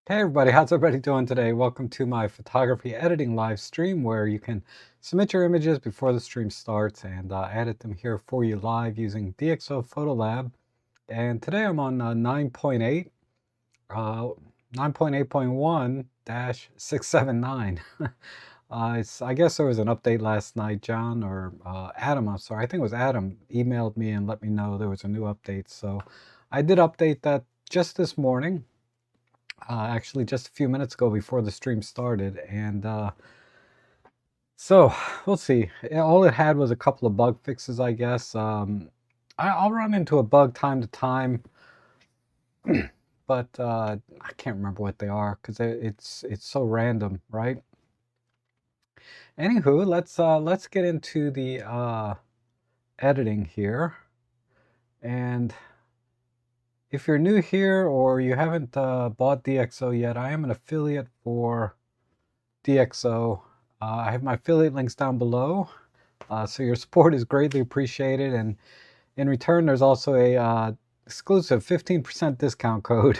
Hey everybody, how's everybody doing today? Welcome to my photography editing live stream where you can submit your images before the stream starts and edit them here for you live using DxO Photolab. And today I'm on 9.8, 9.8.1-679. I guess there was an update last night. John or Adam, I'm sorry, I think it was Adam, emailed me and let me know there was a new update. So I did update that just this morning. Actually just a few minutes ago before the stream started, and so we'll see. All it had was a couple of bug fixes, I guess. I'll run into a bug time to time, but I can't remember what they are because it's so random, right? Anywho, let's get into the editing here. And if you're new here or you haven't bought DxO yet, I am an affiliate for DxO. I have my affiliate links down below, so your support is greatly appreciated. And in return, there's also a exclusive 15% discount code.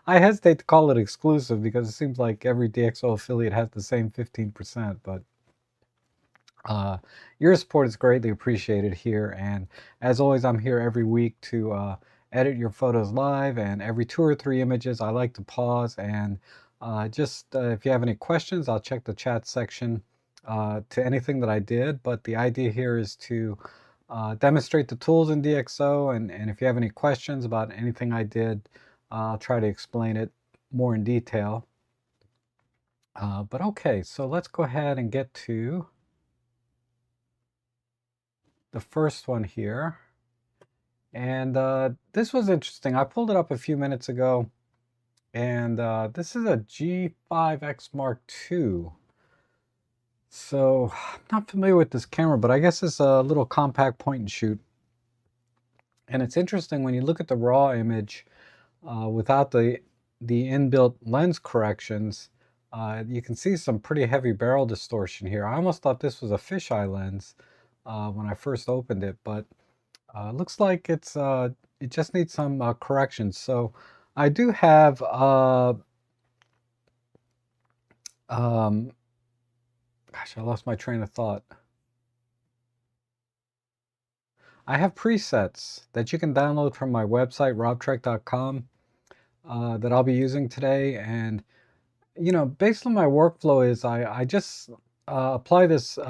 I hesitate to call it exclusive because it seems like every DxO affiliate has the same 15%, but your support is greatly appreciated here. And as always, I'm here every week to edit your photos live, and every 2 or 3 images, I like to pause and if you have any questions, I'll check the chat section to anything that I did. But the idea here is to demonstrate the tools in DxO, and if you have any questions about anything I did, I'll try to explain it more in detail. But okay, so let's go ahead and get to the first one here. And this was interesting. I pulled it up a few minutes ago. And this is a G5X Mark II. So I'm not familiar with this camera, but I guess it's a little compact point and shoot. And it's interesting when you look at the raw image without the inbuilt lens corrections, you can see some pretty heavy barrel distortion here. I almost thought this was a fisheye lens when I first opened it, but looks like it just needs some corrections. So I do have gosh, I lost my train of thought. I have presets that you can download from my website, robtrek.com, that I'll be using today. And, you know, based on my workflow is I just apply this,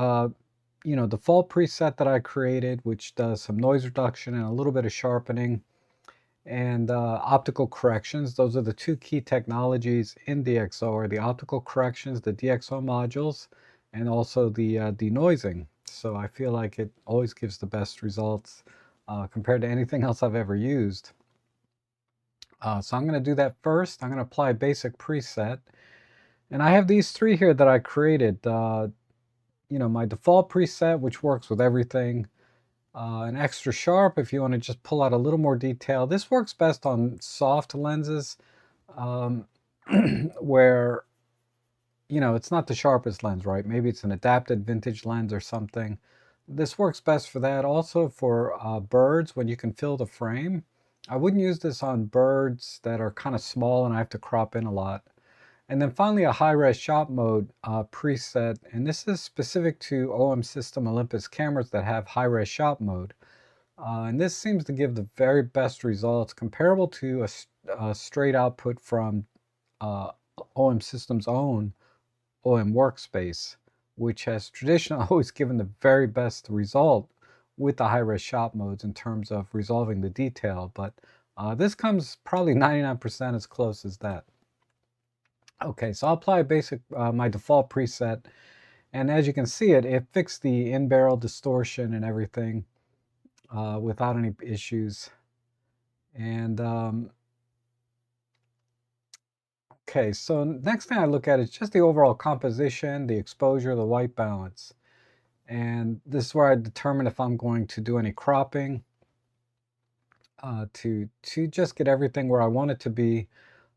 default preset that I created, which does some noise reduction and a little bit of sharpening and optical corrections. Those are the 2 key technologies in DxO, are the optical corrections, the DxO modules, and also the denoising. So I feel like it always gives the best results compared to anything else I've ever used. So I'm going to do that first. I'm going to apply a basic preset. And I have these 3 here that I created. My default preset, which works with everything. An extra sharp if you want to just pull out a little more detail. This works best on soft lenses where, it's not the sharpest lens, right? Maybe it's an adapted vintage lens or something. This works best for that. Also for birds, when you can fill the frame. I wouldn't use this on birds that are kind of small and I have to crop in a lot. And then finally a high-res shot mode preset, and this is specific to OM System Olympus cameras that have high-res shot mode. And this seems to give the very best results, comparable to a straight output from OM System's own OM Workspace, which has traditionally always given the very best result with the high-res shot modes in terms of resolving the detail. But this comes probably 99% as close as that. Okay, so I'll apply basic my default preset, and as you can see, it fixed the in-barrel distortion and everything without any issues. And okay, so next thing I look at is just the overall composition, the exposure, the white balance. And this is where I determine if I'm going to do any cropping to just get everything where I want it to be.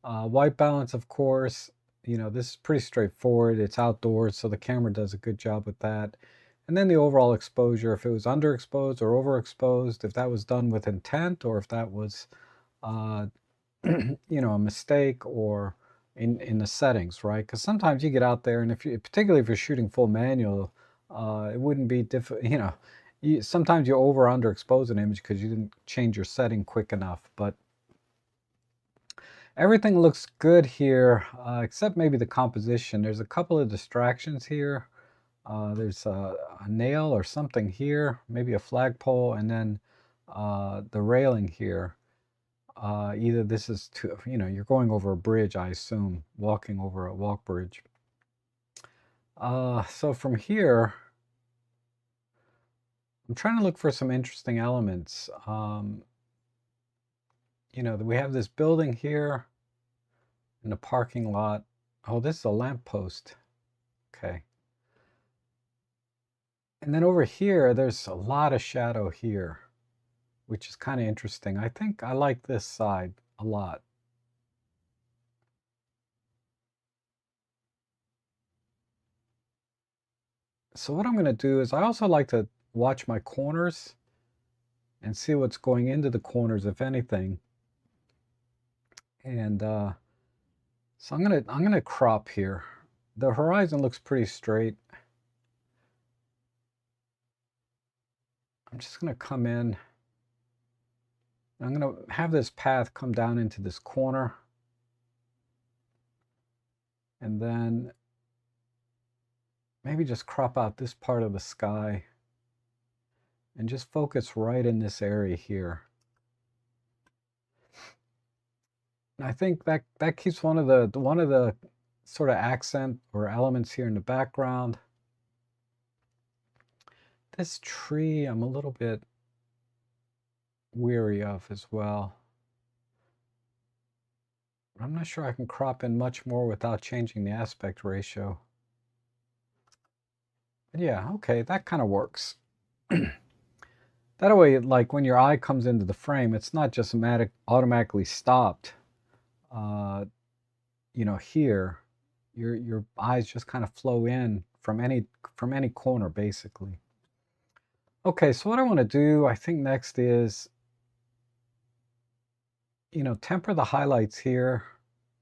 White balance, of course, this is pretty straightforward. It's outdoors, so the camera does a good job with that. And then the overall exposure, if it was underexposed or overexposed, if that was done with intent or if that was, a mistake or in the settings, right? Because sometimes you get out there, and particularly if you're shooting full manual, it wouldn't be difficult. Sometimes you over underexpose an image because you didn't change your setting quick enough. But everything looks good here, except maybe the composition. There's a couple of distractions here. There's a nail or something here, maybe a flagpole, and then the railing here. Either this is you're going over a bridge, I assume, walking over a walk bridge. So from here, I'm trying to look for some interesting elements. We have this building here in the parking lot. Oh, this is a lamppost. Okay. And then over here, there's a lot of shadow here, which is kind of interesting. I think I like this side a lot. So what I'm going to do is I also like to watch my corners and see what's going into the corners, if anything. And so I'm gonna crop here. The horizon looks pretty straight. I'm just gonna come in. I'm gonna have this path come down into this corner. And then maybe just crop out this part of the sky and just focus right in this area here. And I think that keeps one of the sort of accent or elements here in the background. This tree I'm a little bit weary of as well. I'm not sure I can crop in much more without changing the aspect ratio. But yeah, okay, that kind of works. That way, like when your eye comes into the frame, it's not just automatically stopped. Here, your eyes just kind of flow in from any corner, basically. Okay, so what I want to do, I think next is, temper the highlights here.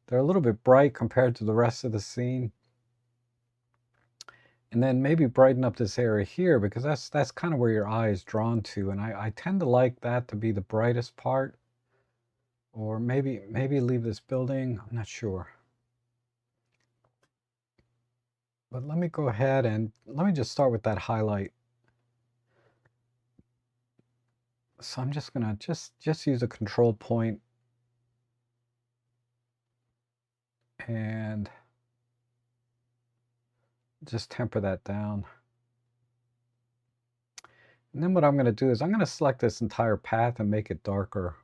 They're a little bit bright compared to the rest of the scene. And then maybe brighten up this area here, because that's kind of where your eye is drawn to. And I tend to like that to be the brightest part. Or maybe leave this building, I'm not sure. But let me go ahead and let me just start with that highlight. So I'm just gonna just use a control point and just temper that down. And then what I'm gonna do is I'm gonna select this entire path and make it darker.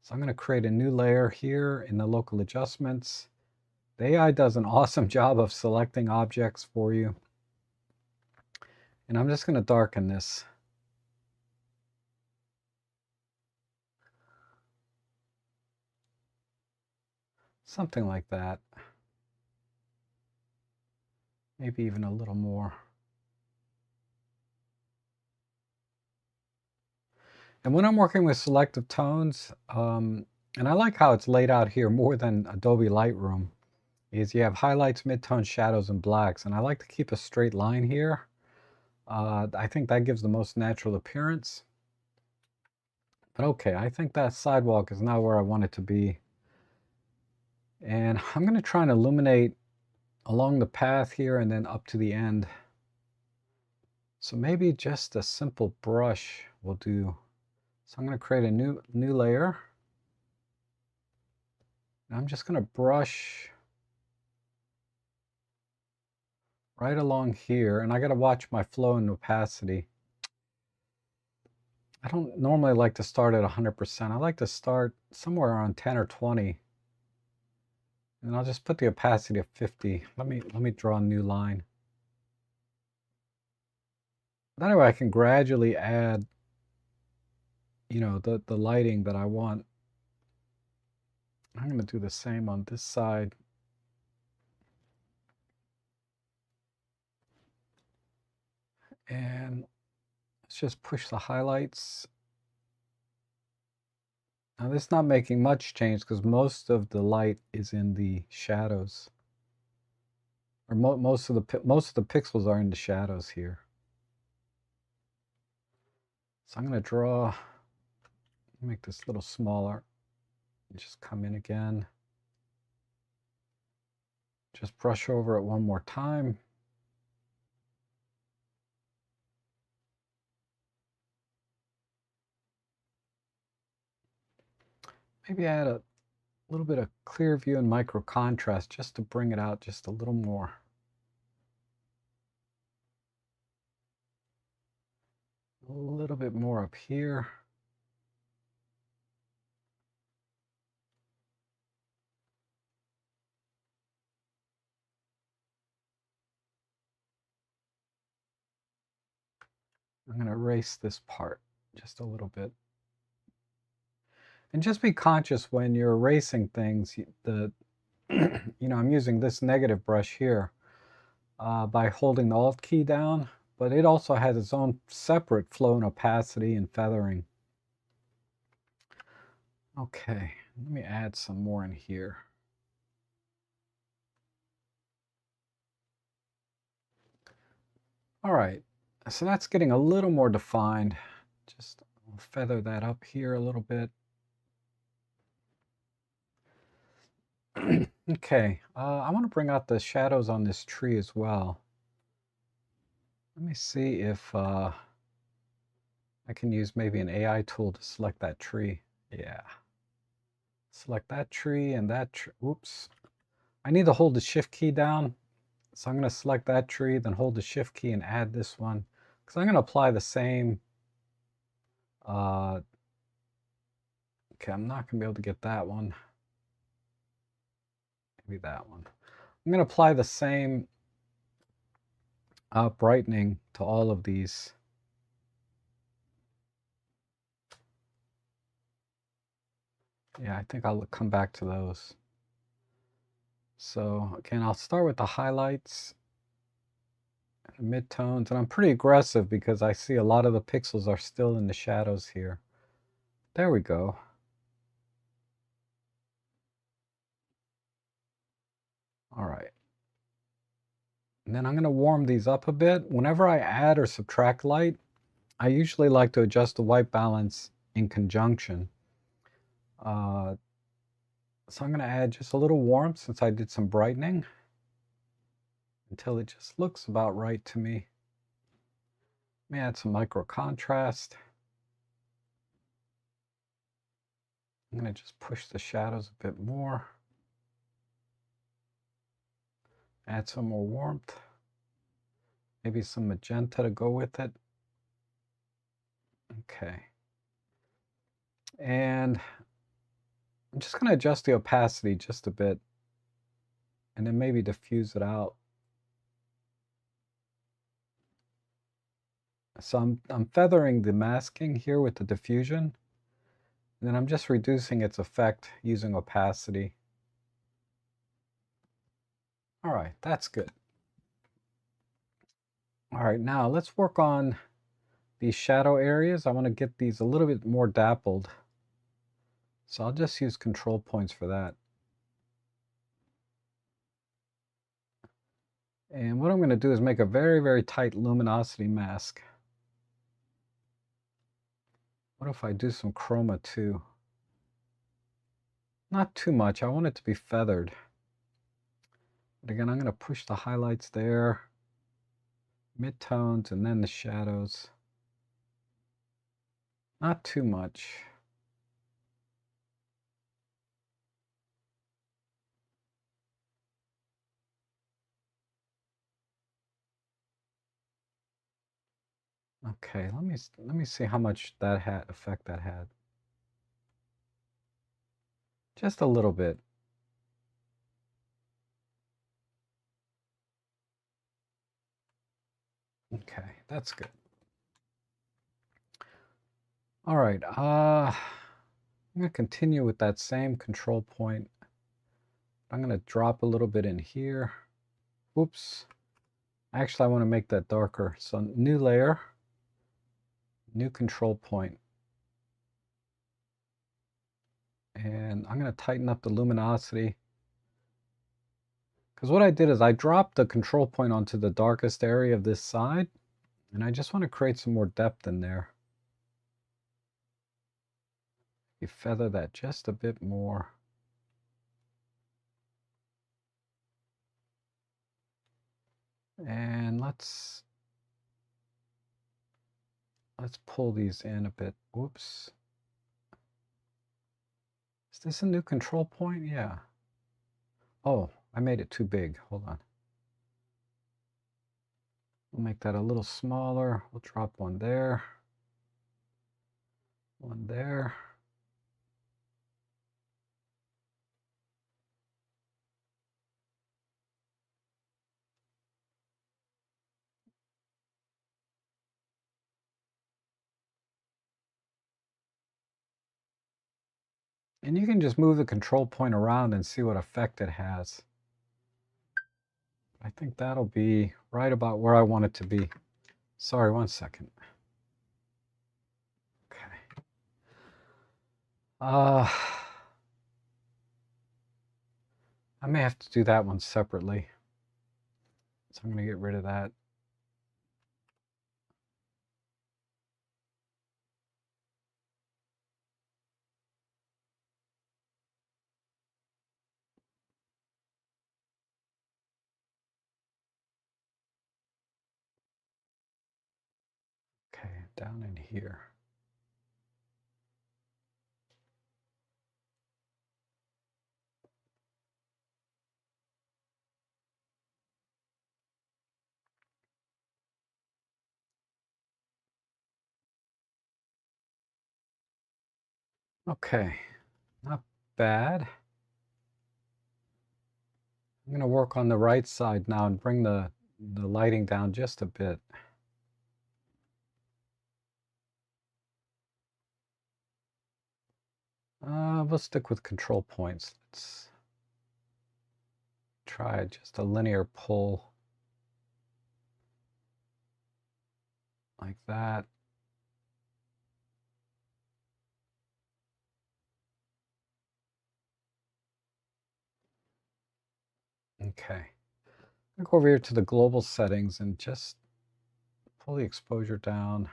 So I'm gonna create a new layer here in the local adjustments. The AI does an awesome job of selecting objects for you. And I'm just gonna darken this. Something like that. Maybe even a little more. And when I'm working with selective tones, and I like how it's laid out here more than Adobe Lightroom, is you have highlights, midtones, shadows, and blacks. And I like to keep a straight line here. I think that gives the most natural appearance. But okay, I think that sidewalk is now where I want it to be. And I'm going to try and illuminate along the path here and then up to the end. So maybe just a simple brush will do. So I'm going to create a new layer. And I'm just going to brush right along here. And I got to watch my flow and opacity. I don't normally like to start at 100%. I like to start somewhere around 10 or 20. And I'll just put the opacity of 50. Let me draw a new line. That way I can gradually add, the lighting that I want. I'm going to do the same on this side. And let's just push the highlights Now this is not making much change because most of the light is in the shadows, or most of the pixels are in the shadows here. So I'm going to draw, make this a little smaller, just come in again, just brush over it one more time. Maybe add a little bit of clear view and micro contrast just to bring it out just a little more. A little bit more up here. I'm going to erase this part just a little bit. And just be conscious when you're erasing things, I'm using this negative brush here by holding the Alt key down, but it also has its own separate flow and opacity and feathering. Okay, let me add some more in here. All right, so that's getting a little more defined. Just feather that up here a little bit. Okay, I want to bring out the shadows on this tree as well. Let me see if I can use maybe an AI tool to select that tree. Yeah. Select that tree and that tree. Oops. I need to hold the Shift key down. So I'm going to select that tree, then hold the Shift key and add this one. Because I'm going to apply the same. Okay, I'm not going to be able to get that one. Maybe that one. I'm going to apply the same brightening to all of these. Yeah, I think I'll come back to those. So again, I'll start with the highlights and midtones, and I'm pretty aggressive because I see a lot of the pixels are still in the shadows here. There we go. All right. And then I'm going to warm these up a bit. Whenever I add or subtract light, I usually like to adjust the white balance in conjunction. So I'm going to add just a little warmth since I did some brightening until it just looks about right to me. Let me add some micro contrast. I'm going to just push the shadows a bit more. Add some more warmth. Maybe some magenta to go with it. Okay. And I'm just going to adjust the opacity just a bit and then maybe diffuse it out. So I'm feathering the masking here with the diffusion, and then I'm just reducing its effect using opacity. All right, that's good. All right, now let's work on these shadow areas. I want to get these a little bit more dappled. So I'll just use control points for that. And what I'm going to do is make a very, very tight luminosity mask. What if I do some chroma too? Not too much. I want it to be feathered. But again, I'm going to push the highlights there, midtones, and then the shadows. Not too much. Okay, let me see how much that effect that had. Just a little bit. Okay, that's good. All right, I'm going to continue with that same control point. I'm going to drop a little bit in here. Oops. Actually, I want to make that darker. So new layer, new control point. And I'm going to tighten up the luminosity. Because what I did is I dropped the control point onto the darkest area of this side. And I just want to create some more depth in there. You feather that just a bit more. And let's pull these in a bit. Whoops. Is this a new control point? Yeah. Oh, I made it too big. Hold on. We'll make that a little smaller. We'll drop one there. One there. And you can just move the control point around and see what effect it has. I think that'll be right about where I want it to be. Sorry, one second. Okay. I may have to do that one separately. So I'm going to get rid of that. Okay, down in here. Okay, not bad. I'm going to work on the right side now and bring the lighting down just a bit. We'll stick with control points. Let's try just a linear pull like that. Okay. I'll go over here to the global settings and just pull the exposure down.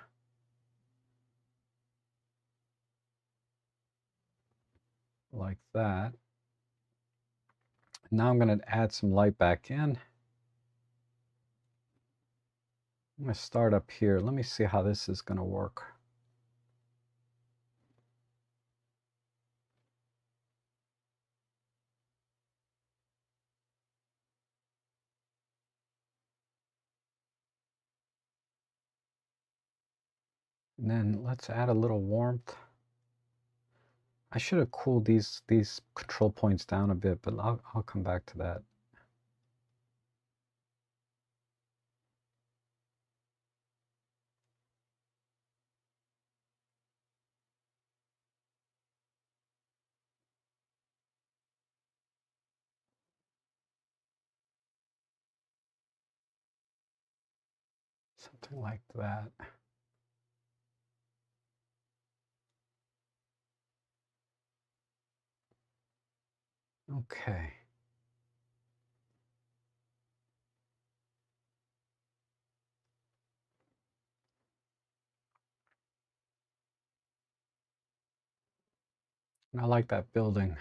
Like that. Now I'm going to add some light back in. I'm going to start up here. Let me see how this is going to work. And then let's add a little warmth. I should have cooled these control points down a bit, but I'll come back to that. Something like that. Okay. I like that building.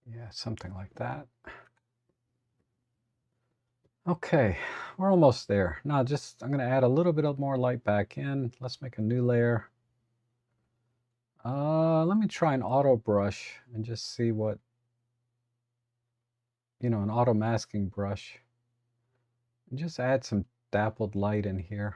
Yeah, something like that. Okay, we're almost there. Now I'm going to add a little bit of more light back in. Let's make a new layer. Let me try an auto brush and just see what, an auto masking brush. And just add some dappled light in here.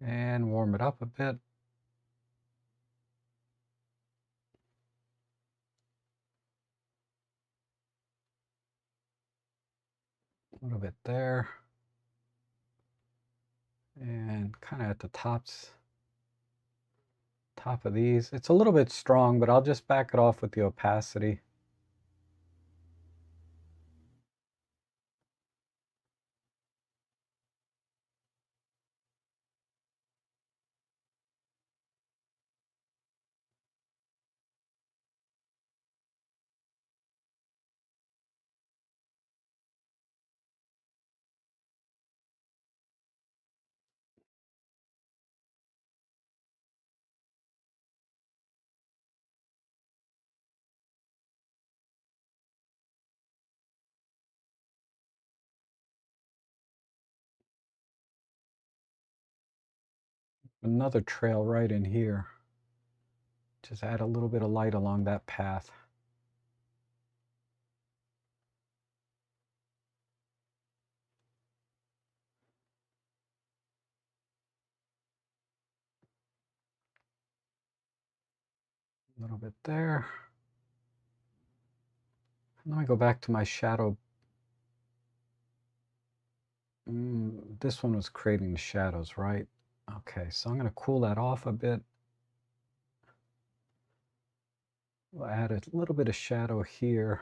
And warm it up a bit. A little bit there. And kind of at the top of these. It's a little bit strong, but I'll just back it off with the opacity. Another trail right in here. Just add a little bit of light along that path. A little bit there. Let me go back to my shadow. This one was creating the shadows, right? Okay, so I'm going to cool that off a bit. We'll add a little bit of shadow here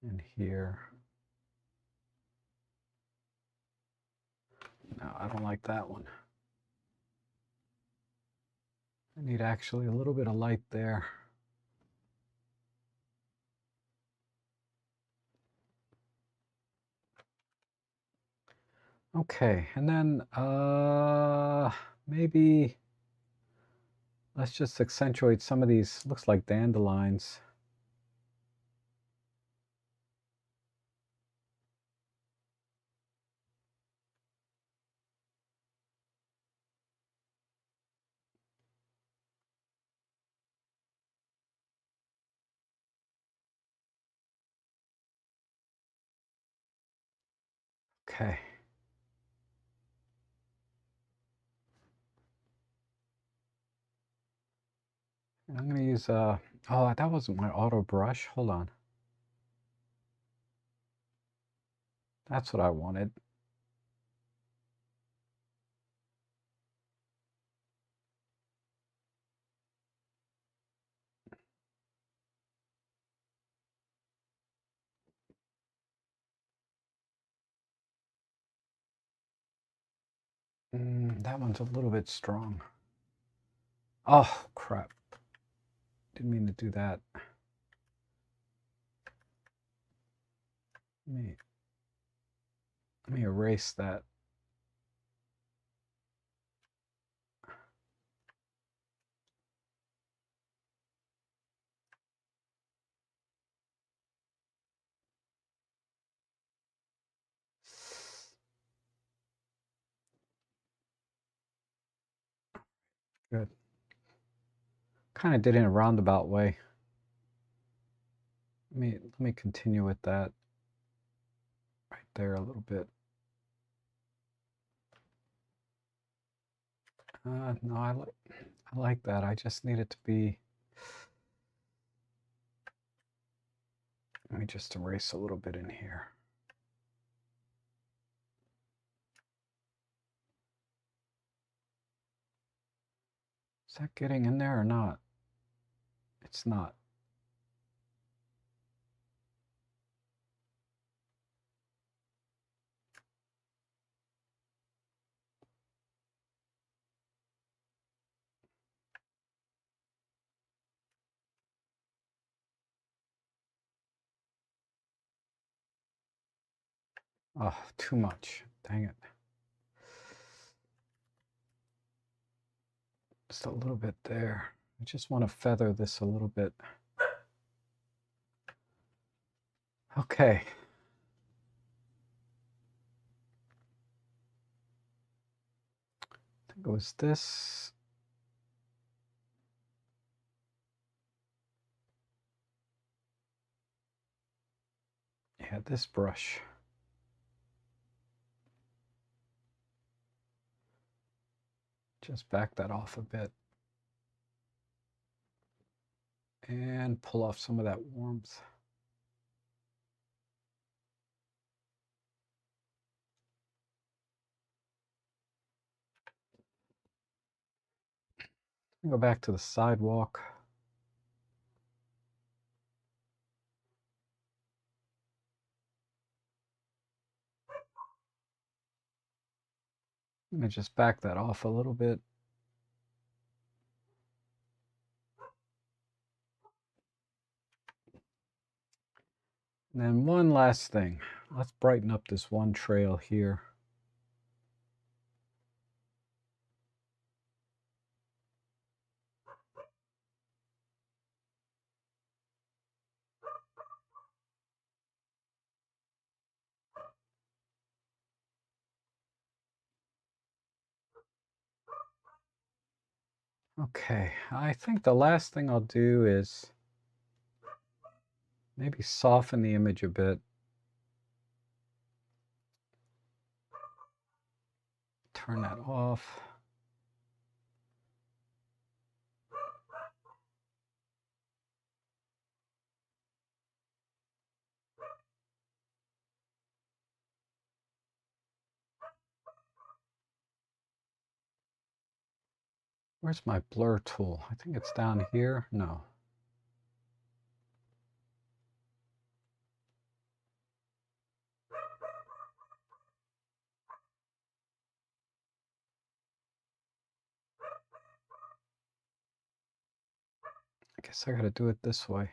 and here. No, I don't like that one. I need actually a little bit of light there. Okay, and then maybe let's just accentuate some of these, looks like dandelions. Okay. And I'm going to use, oh, that wasn't my auto brush. Hold on. That's what I wanted. That one's a little bit strong. Oh, crap. Didn't mean to do that. Let me erase that. Good. Kind of did it in a roundabout way. Let me continue with that right there a little bit. No, I like that. I just need it to be. Let me just erase a little bit in here. Is that getting in there or not? It's not. Oh, too much. Dang it. Just a little bit there. I just want to feather this a little bit. Okay. I think it was this. Yeah, this brush. Just back that off a bit. And pull off some of that warmth. Go back to the sidewalk. Let me just back that off a little bit. And then one last thing. Let's brighten up this one trail here. Okay, I think the last thing I'll do is maybe soften the image a bit. Turn that off. Where's my blur tool? I think it's down here. No. I guess I gotta do it this way.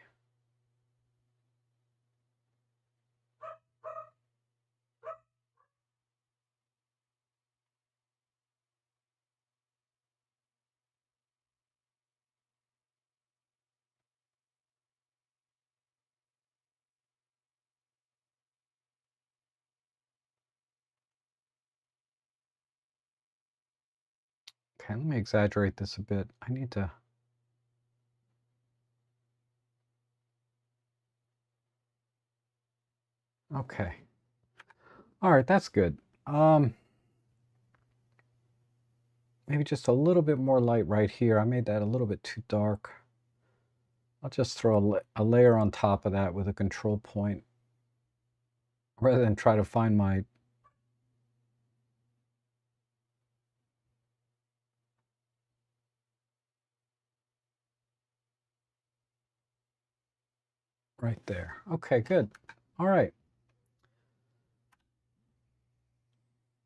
Okay, let me exaggerate this a bit. I need to... Okay. All right, that's good. Maybe just a little bit more light right here. I made that a little bit too dark. I'll just throw a layer on top of that with a control point rather than try to find my... Right there. Okay, good. All right.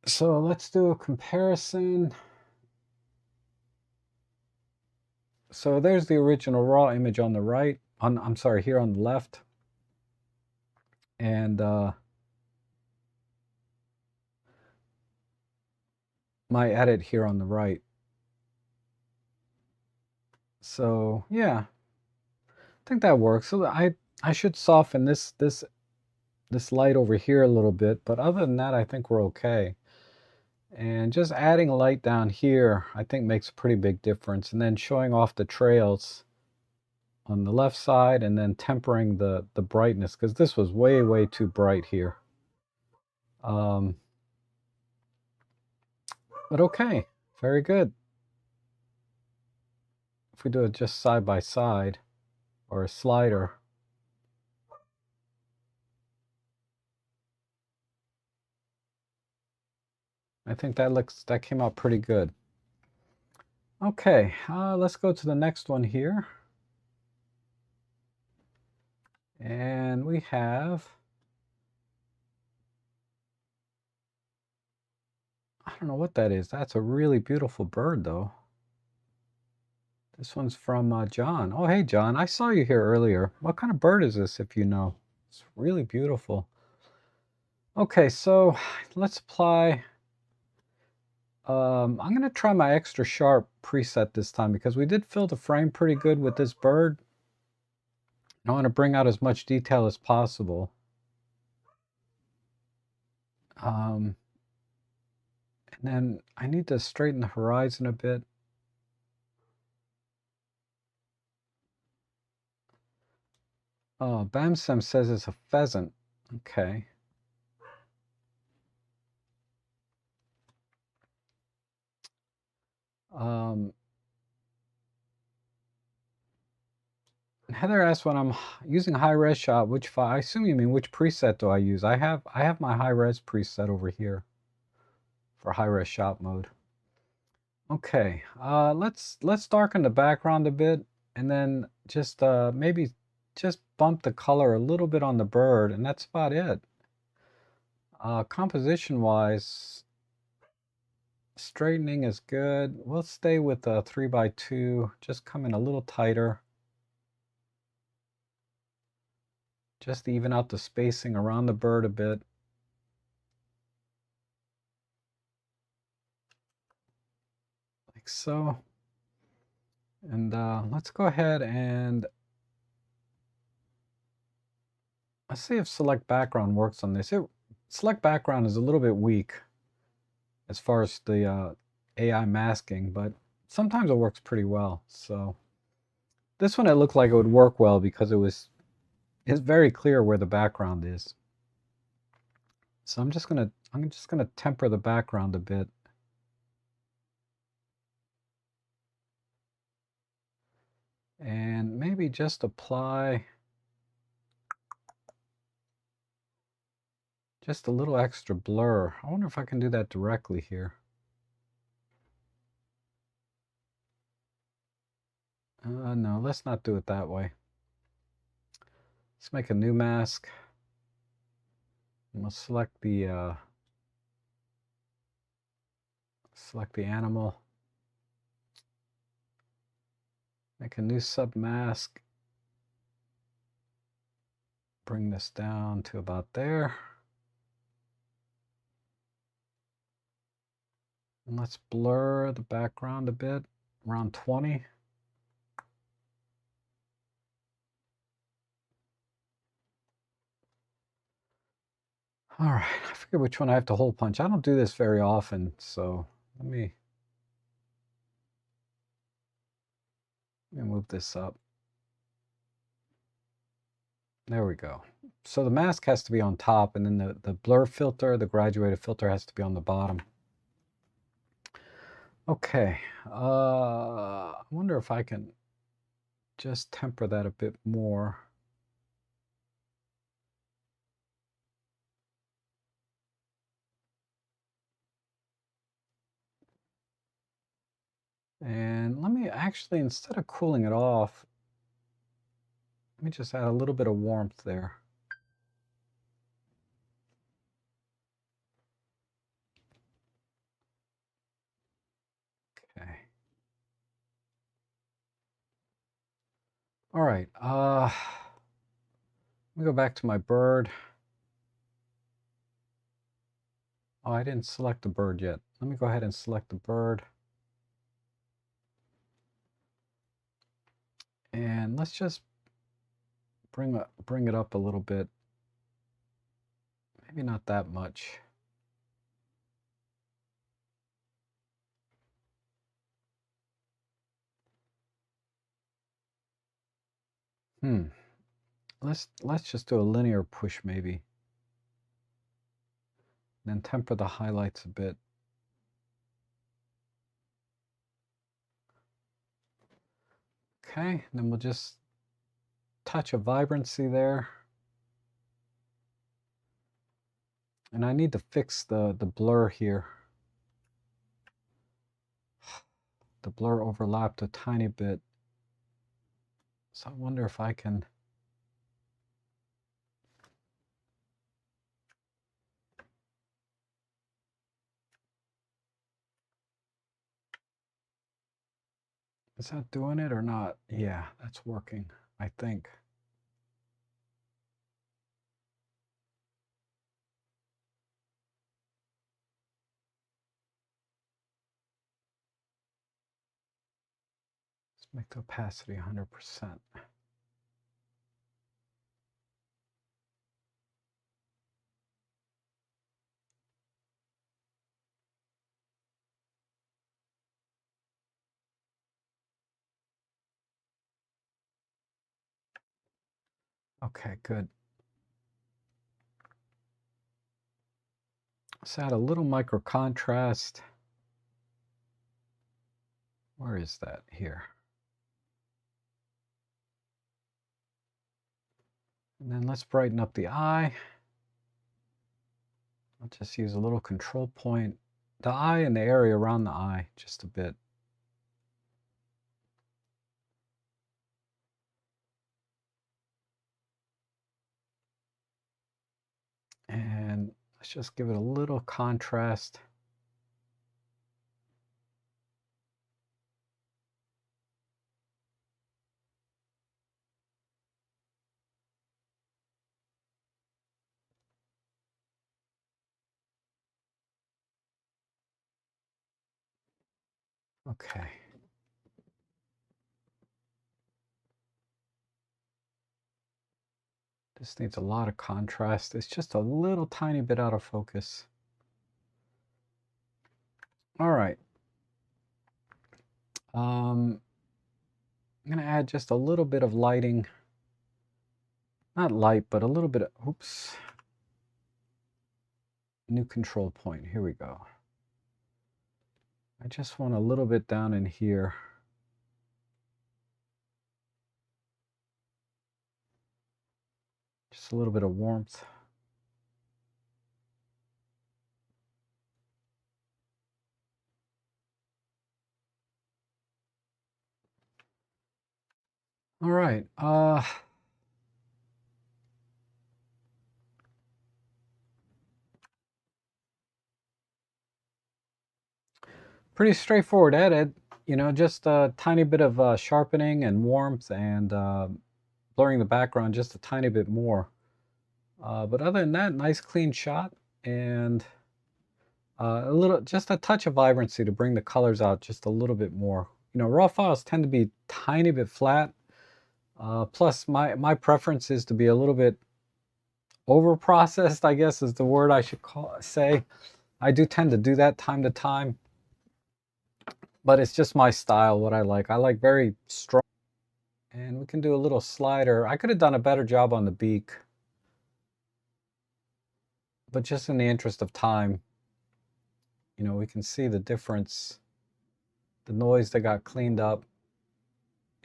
So let's do a comparison. So there's the original raw image on the right. I'm sorry, here on the left. And my edit here on the right. So yeah, I think that works. So I should soften this light over here a little bit, but other than that, I think we're okay. And just adding light down here, I think makes a pretty big difference. And then showing off the trails on the left side, and then tempering the brightness, because this was way too bright here. But okay, very good. If we do it just side by side, or a slider, I think that came out pretty good. Okay, let's go to the next one here. And we have, I don't know what that is. That's a really beautiful bird, though. This one's from John. Oh, hey, John. I saw you here earlier. What kind of bird is this, if you know? It's really beautiful. Okay, so let's apply... I'm going to try my extra sharp preset this time because we did fill the frame pretty good with this bird. I want to bring out as much detail as possible. And then I need to straighten the horizon a bit. Oh, Bamsem says it's a pheasant. Okay. Heather asked when I'm using high-res shot, which file? I assume you mean which preset do I use? I have my high-res preset over here for high-res shot mode. Okay, let's darken the background a bit, and then just maybe just bump the color a little bit on the bird, and that's about it. Composition-wise, straightening is good. We'll stay with 3x2, just come in a little tighter. Just to even out the spacing around the bird a bit. Like so. And let's go ahead and let's see if select background works on this. Select background is a little bit weak as far as the AI masking, but sometimes it works pretty well. So this one it looked like it would work well because it's very clear where the background is. So I'm just gonna temper the background a bit. And maybe just apply just a little extra blur. I wonder if I can do that directly here. No, let's not do it that way. Let's make a new mask. And we'll select the animal. Make a new submask. Bring this down to about there. And let's blur the background a bit, around 20. All right, I forget which one I have to hole punch. I don't do this very often, so let me move this up. There we go. So the mask has to be on top, and then the blur filter, the graduated filter, has to be on the bottom. Okay, I wonder if I can just temper that a bit more. And let me actually, instead of cooling it off, let me just add a little bit of warmth there. Okay. All right, let me go back to my bird. Oh, I didn't select the bird yet. Let me go ahead and select the bird. And let's just bring it up a little bit. Maybe not that much. Let's just do a linear push maybe. Then temper the highlights a bit. Okay, then we'll just touch of vibrancy there. And I need to fix the blur here. The blur overlapped a tiny bit. So I wonder if I can... Is that doing it or not? Yeah, that's working, I think. Let's make the opacity 100%. Okay, good. Let's add a little micro contrast. Where is that? Here. And then let's brighten up the eye. I'll just use a little control point. The eye and the area around the eye, just a bit. And let's just give it a little contrast. Okay. This needs a lot of contrast. It's just a little tiny bit out of focus. All right. I'm going to add just a little bit of lighting. Not light, but a little bit of, oops. New control point. Here we go. I just want a little bit down in here. Just a little bit of warmth. All right. Pretty straightforward edit. You know, just a tiny bit of sharpening and warmth and blurring the background just a tiny bit more. But other than that, nice clean shot and just a touch of vibrancy to bring the colors out just a little bit more. You know, raw files tend to be tiny bit flat. Plus, my preference is to be a little bit over processed, I guess is the word I should say. I do tend to do that time to time, but it's just my style, what I like. I like very strong. And we can do a little slider. I could have done a better job on the beak, but just in the interest of time, you know, we can see the difference, the noise that got cleaned up,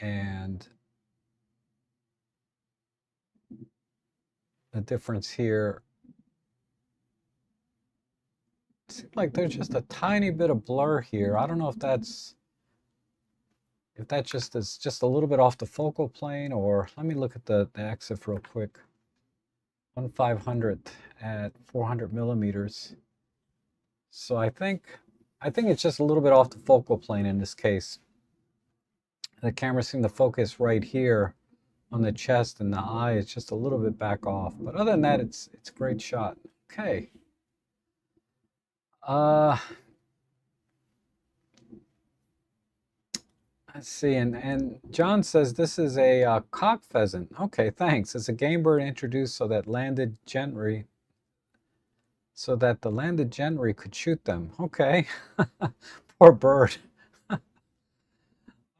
and the difference here. It seems like there's just a tiny bit of blur here. I don't know if that just is just a little bit off the focal plane, or let me look at the EXIF real quick. 1/500 at 400 millimeters. So I think it's just a little bit off the focal plane in this case. The camera seemed to focus right here on the chest, and the eye is just a little bit back off. But other than that, it's a great shot. Okay. Let's see, and John says this is a cock pheasant. Okay, thanks. It's a game bird introduced so that the landed gentry could shoot them. Okay. Poor bird.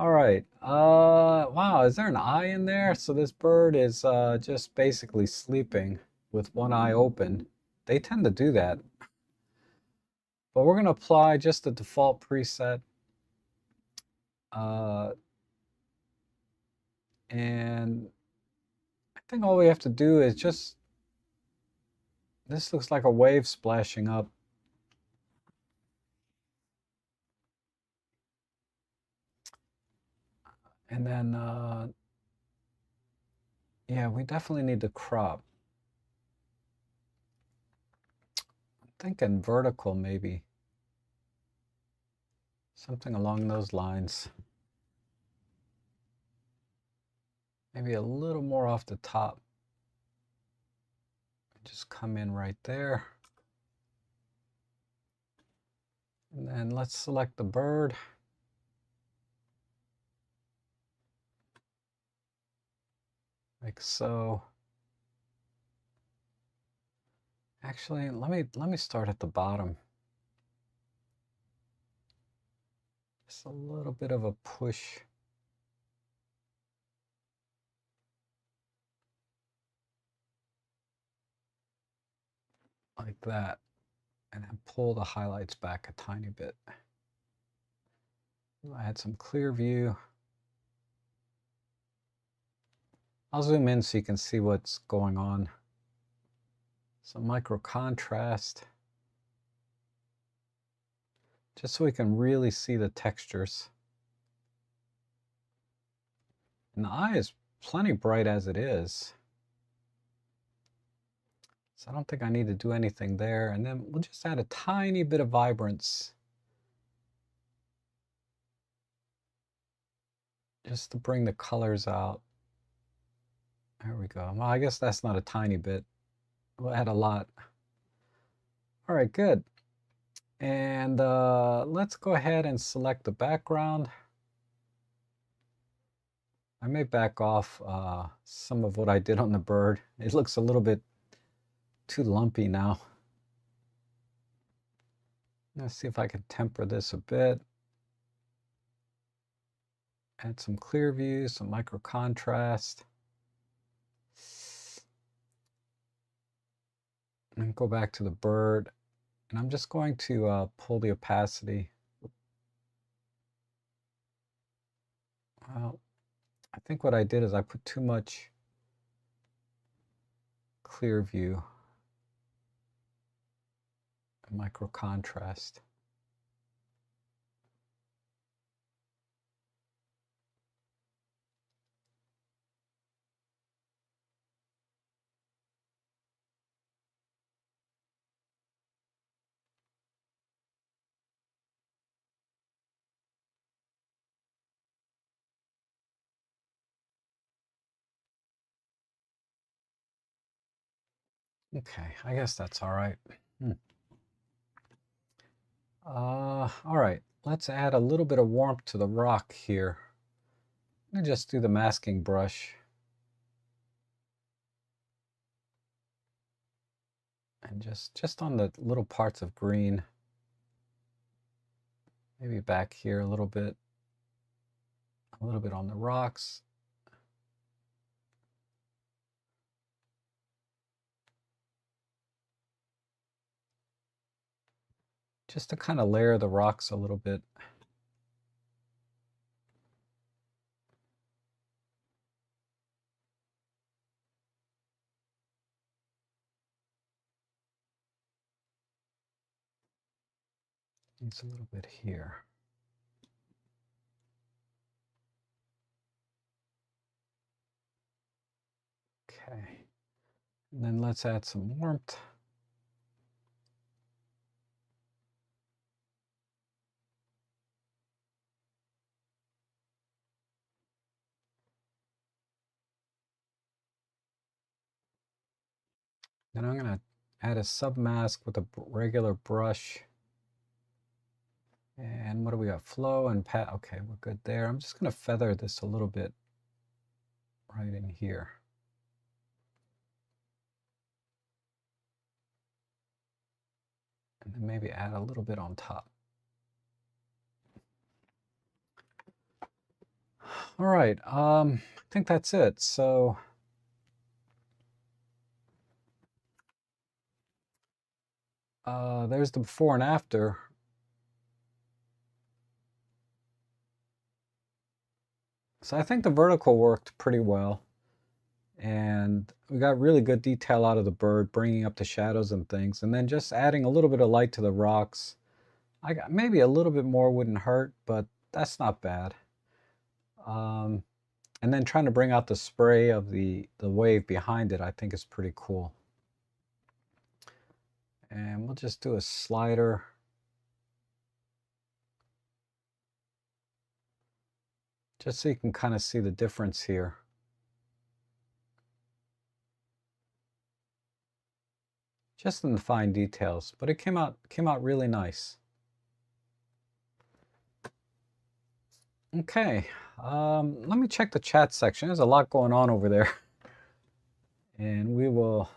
All right. Wow, is there an eye in there? So this bird is just basically sleeping with one eye open. They tend to do that. But we're going to apply just the default preset. And I think all we have to do is just, this looks like a wave splashing up. And then, yeah, we definitely need to crop. I'm thinking vertical maybe. Something along those lines. Maybe a little more off the top. Just come in right there. And then let's select the bird. Like so. Actually, let me start at the bottom. Just a little bit of a push. Like that. And then pull the highlights back a tiny bit. Add some clear view. I'll zoom in so you can see what's going on. Some micro contrast. Just so we can really see the textures. And the eye is plenty bright as it is. So I don't think I need to do anything there. And then we'll just add a tiny bit of vibrance just to bring the colors out. There we go. Well, I guess that's not a tiny bit. We'll add a lot. All right, good. And let's go ahead and select the background. I may back off some of what I did on the bird. It looks a little bit too lumpy now. Let's see if I can temper this a bit. Add some clear view, some micro contrast. And go back to the bird. And I'm just going to pull the opacity. Well, I think what I did is I put too much clear view and micro contrast. Okay, I guess that's all right. All right, let's add a little bit of warmth to the rock here. I'm gonna just do the masking brush. And just on the little parts of green. Maybe back here a little bit on the rocks. Just to kind of layer the rocks a little bit. Needs a little bit here. Okay. And then let's add some warmth. Then I'm going to add a submask with a regular brush. And what do we got? Flow and pat. Okay, we're good there. I'm just going to feather this a little bit right in here. And then maybe add a little bit on top. All right, I think that's it. So there's the before and after. So I think the vertical worked pretty well. And we got really good detail out of the bird, bringing up the shadows and things. And then just adding a little bit of light to the rocks. I got maybe a little bit more wouldn't hurt, but that's not bad. And then trying to bring out the spray of the wave behind it, I think is pretty cool. And we'll just do a slider. Just so you can kind of see the difference here. Just in the fine details, but it came out really nice. Okay, let me check the chat section. There's a lot going on over there. And we will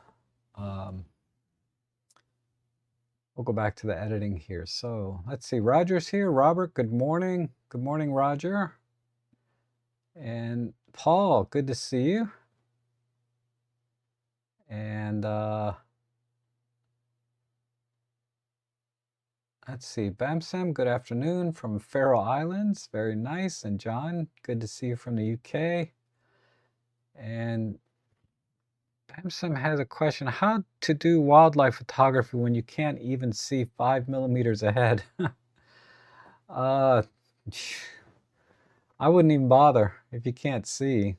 we'll go back to the editing here. So let's see, Roger's here. Robert, good morning. Good morning, Roger. And Paul, good to see you. And let's see, Bamsam, good afternoon from Faroe Islands. Very nice. And John, good to see you from the UK. And Bamsam has a question, how to do wildlife photography when you can't even see 5 millimeters ahead? I wouldn't even bother if you can't see,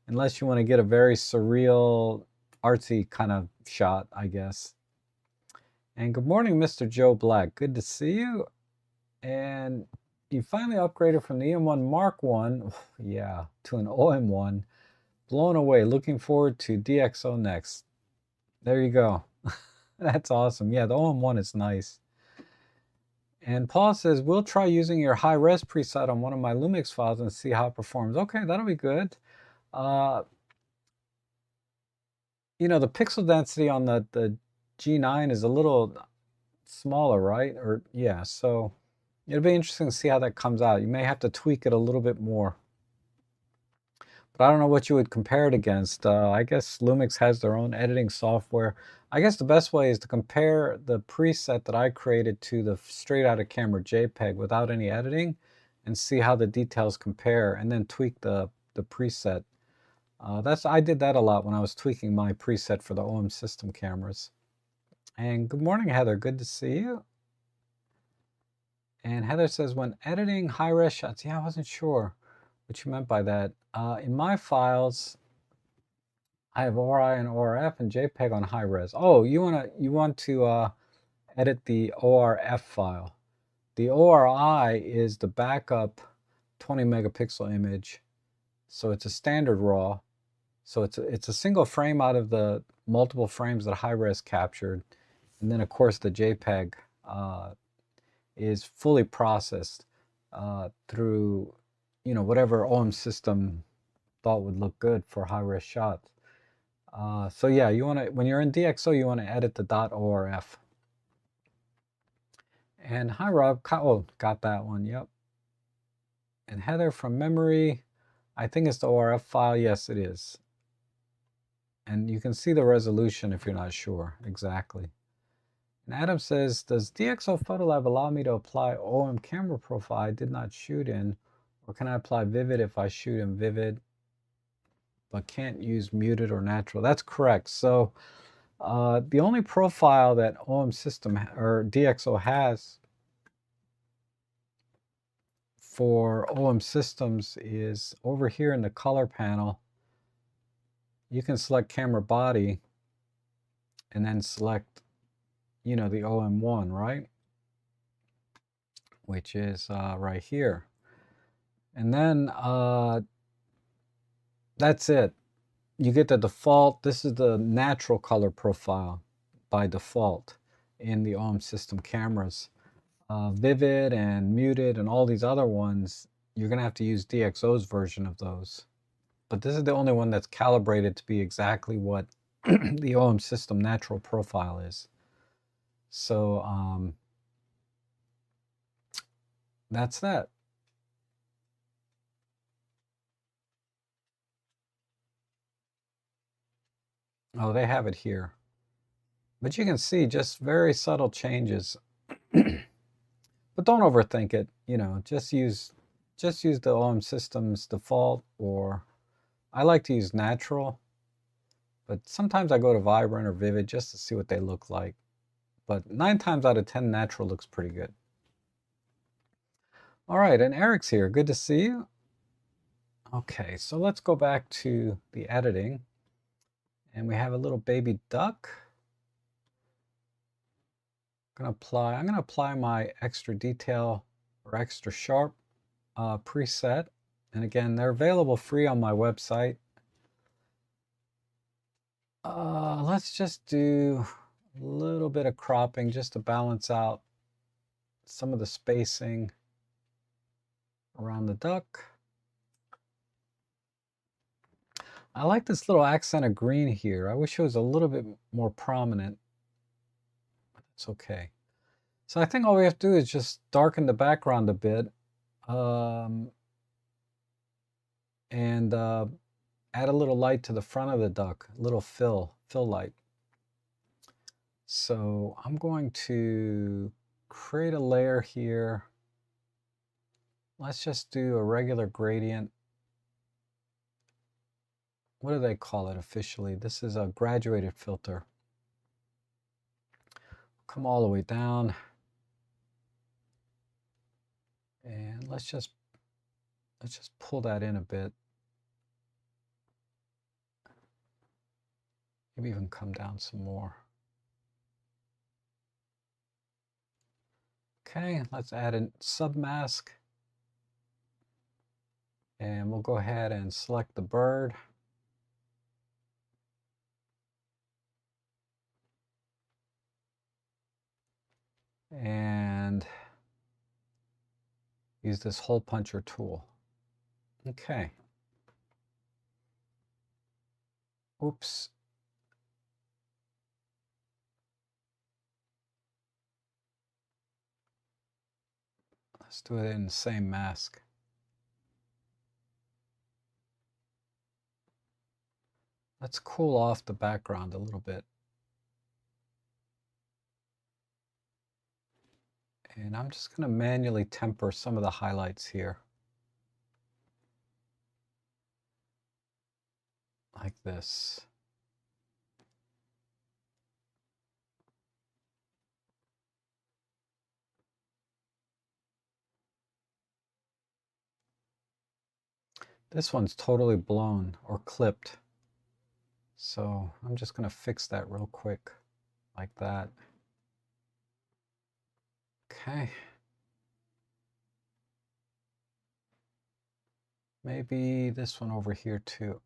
unless you want to get a very surreal artsy kind of shot, I guess. And good morning, Mr. Joe Black. Good to see you. And you finally upgraded from the EM1 Mark 1, yeah, to an OM1. Blown away. Looking forward to DxO next. There you go. That's awesome. Yeah, the OM1 is nice. And Paul says, we'll try using your high-res preset on one of my Lumix files and see how it performs. Okay, that'll be good. You know, the pixel density on the G9 is a little smaller, right? Or yeah, so it'll be interesting to see how that comes out. You may have to tweak it a little bit more. But I don't know what you would compare it against. I guess Lumix has their own editing software. I guess the best way is to compare the preset that I created to the straight out of camera JPEG without any editing and see how the details compare and then tweak the preset. I did that a lot when I was tweaking my preset for the OM system cameras. And good morning, Heather. Good to see you. And Heather says, when editing high-res shots, yeah, I wasn't sure what you meant by that. In my files, I have ORI and ORF and JPEG on high res. Oh, you want to edit the ORF file. The ORI is the backup 20 megapixel image, so it's a standard RAW. So it's a single frame out of the multiple frames that high res captured, and then of course the JPEG is fully processed through whatever OM system thought would look good for high res shots. So yeah, when you're in DxO, you want to edit the .orf. And hi Rob, got that one, yep. And Heather, from memory, I think it's the ORF file. Yes, it is. And you can see the resolution if you're not sure exactly. And Adam says, does DxO Photolab allow me to apply OM camera profile I did not shoot in, or can I apply Vivid if I shoot in Vivid but can't use muted or natural? That's correct. So the only profile that OM system or DxO has for OM systems is over here in the color panel. You can select camera body and then select, the OM1, right? Which is right here. And then that's it. You get the default. This is the natural color profile by default in the OM system cameras. Vivid and muted and all these other ones, you're going to have to use DxO's version of those. But this is the only one that's calibrated to be exactly what the OM system natural profile is. So that's that. Oh, they have it here. But you can see just very subtle changes. But don't overthink it. Just use the OM system's default, or I like to use natural. But sometimes I go to Vibrant or Vivid just to see what they look like. But 9 times out of 10, natural looks pretty good. All right, and Eric's here. Good to see you. Okay, so let's go back to the editing. And we have a little baby duck. I'm going to apply my extra detail or extra sharp preset. And again, they're available free on my website. Let's just do a little bit of cropping just to balance out some of the spacing around the duck. I like this little accent of green here. I wish it was a little bit more prominent. It's okay. So I think all we have to do is just darken the background a bit and add a little light to the front of the duck, a little fill light. So I'm going to create a layer here. Let's just do a regular gradient. What do they call it officially? This is a graduated filter. Come all the way down. And let's just pull that in a bit. Maybe even come down some more. Okay, let's add a submask. And we'll go ahead and select the bird. And use this hole puncher tool. Okay. Oops. Let's do it in the same mask. Let's cool off the background a little bit. And I'm just going to manually temper some of the highlights here. Like this. This one's totally blown or clipped. So I'm just going to fix that real quick, like that. Okay. Maybe this one over here too.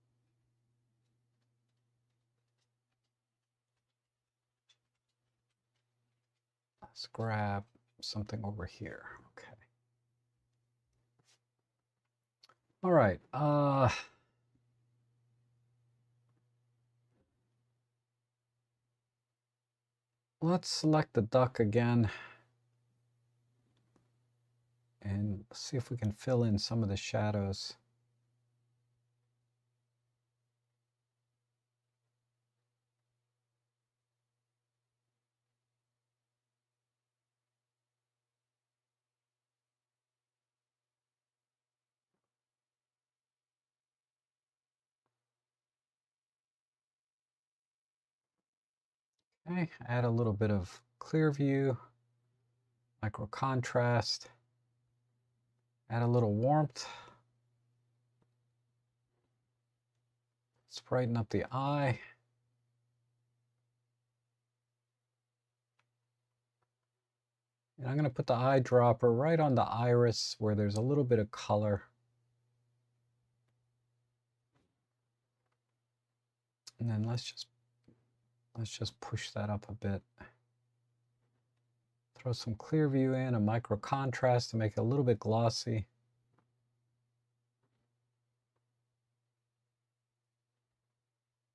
Let's grab something over here. Okay. All right. Let's select the duck again and see if we can fill in some of the shadows. Okay, add a little bit of clear view, micro contrast, add a little warmth. Let's brighten up the eye. And I'm going to put the eyedropper right on the iris where there's a little bit of color. And then let's just push that up a bit. Throw some clear view in, a micro contrast to make it a little bit glossy.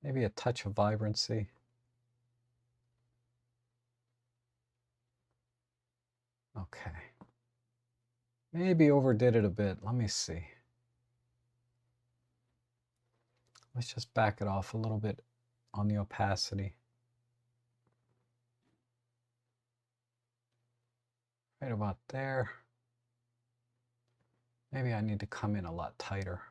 Maybe a touch of vibrancy. Okay. Maybe overdid it a bit. Let me see. Let's just back it off a little bit on the opacity. Right about there. Maybe I need to come in a lot tighter.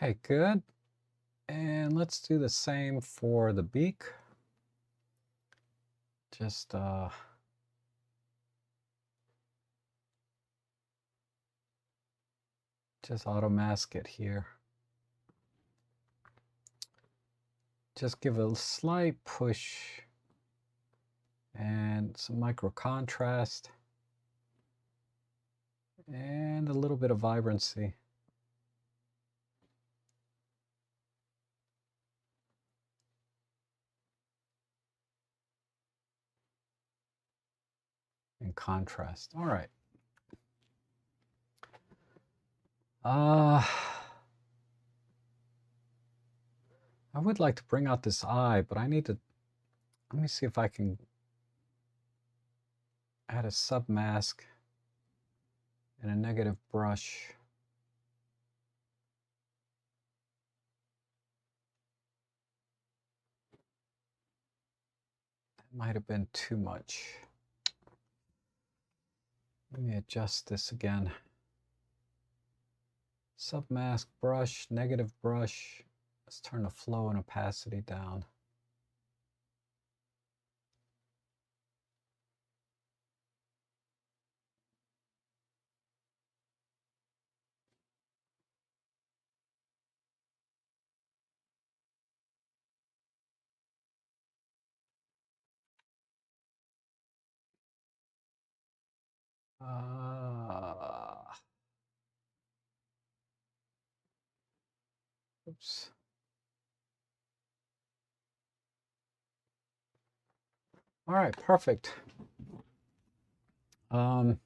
Okay, good. And let's do the same for the beak. Just auto mask it here. Just give a slight push and some micro contrast and a little bit of vibrancy. And contrast. All right. I would like to bring out this eye, but I need to, let me see if I can add a submask and a negative brush. That might have been too much. Let me adjust this again. Submask brush, negative brush, Let's turn the flow and opacity down. Oops. All right, perfect. Let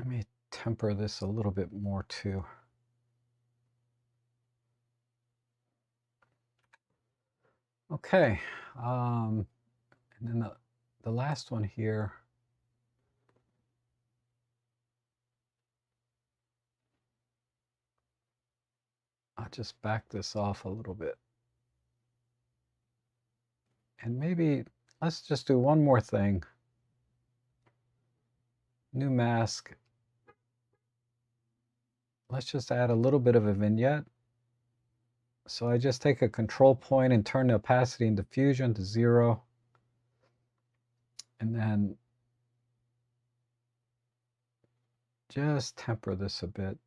me temper this a little bit more too. Okay, and then the last one here. I'll just back this off a little bit. And maybe let's just do one more thing. New mask. Let's just add a little bit of a vignette. So I just take a control point and turn the opacity and diffusion to 0. And then just temper this a bit.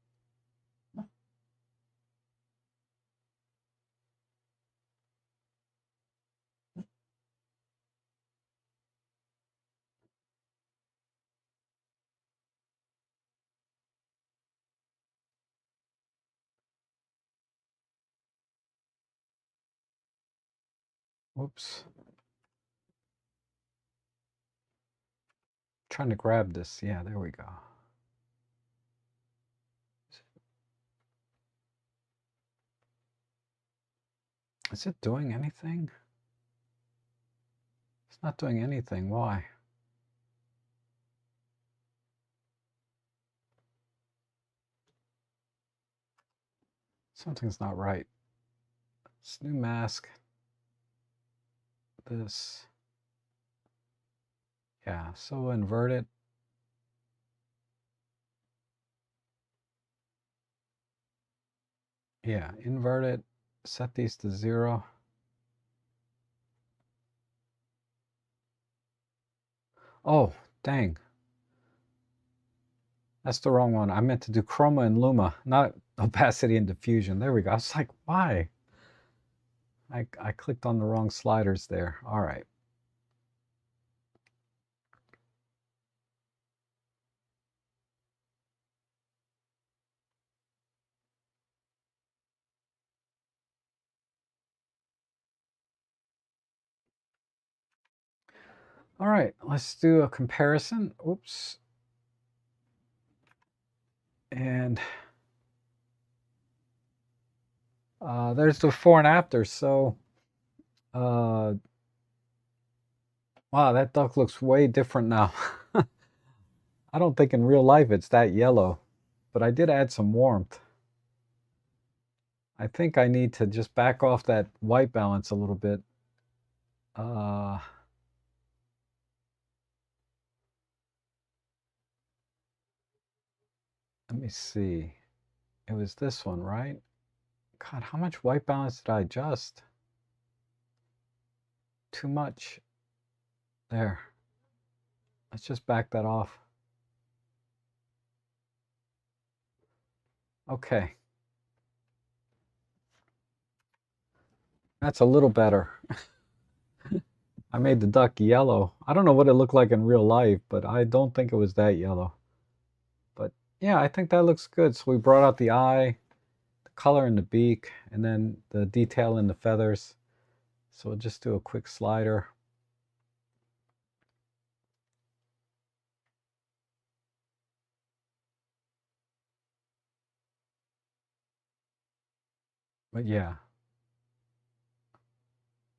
Whoops. Trying to grab this. Yeah, there we go. Is it doing anything? It's not doing anything. Why? Something's not right. It's new mask. This. Yeah, so invert it. Yeah, invert it. Set these to 0. Oh, dang. That's the wrong one. I meant to do chroma and luma, not opacity and diffusion. There we go. I was like, why? I clicked on the wrong sliders there. All right. All right, let's do a comparison. Oops. And there's the before and after. So, wow, that duck looks way different now. I don't think in real life it's that yellow, but I did add some warmth. I think I need to just back off that white balance a little bit. Let me see. It was this one, right? God, how much white balance did I adjust? Too much. There. Let's just back that off. Okay. That's a little better. I made the duck yellow. I don't know what it looked like in real life, but I don't think it was that yellow. But yeah, I think that looks good. So we brought out the eye, the color in the beak, and then the detail in the feathers. So we'll just do a quick slider. But yeah,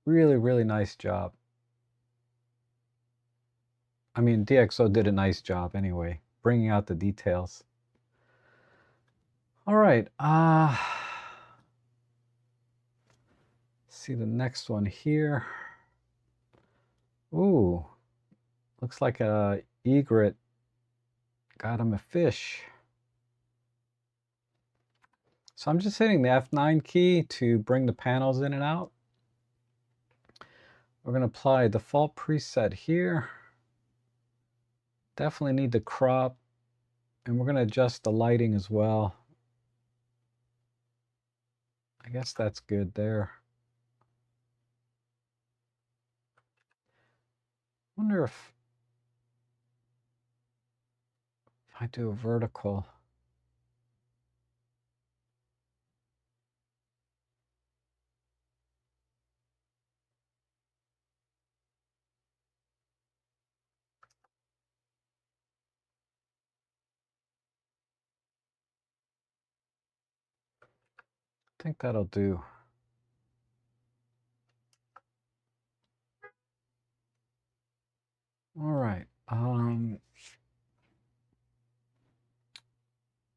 really, really nice job. I mean, DxO did a nice job anyway, bringing out the details. All right, see the next one here. Ooh, looks like a egret Got him a fish. So I'm just hitting the F9 key to bring the panels in and out. We're going to apply a default preset here. Definitely need to crop, and we're going to adjust the lighting as well. I guess that's good there. Wonder if I do a vertical. I think that'll do. All right.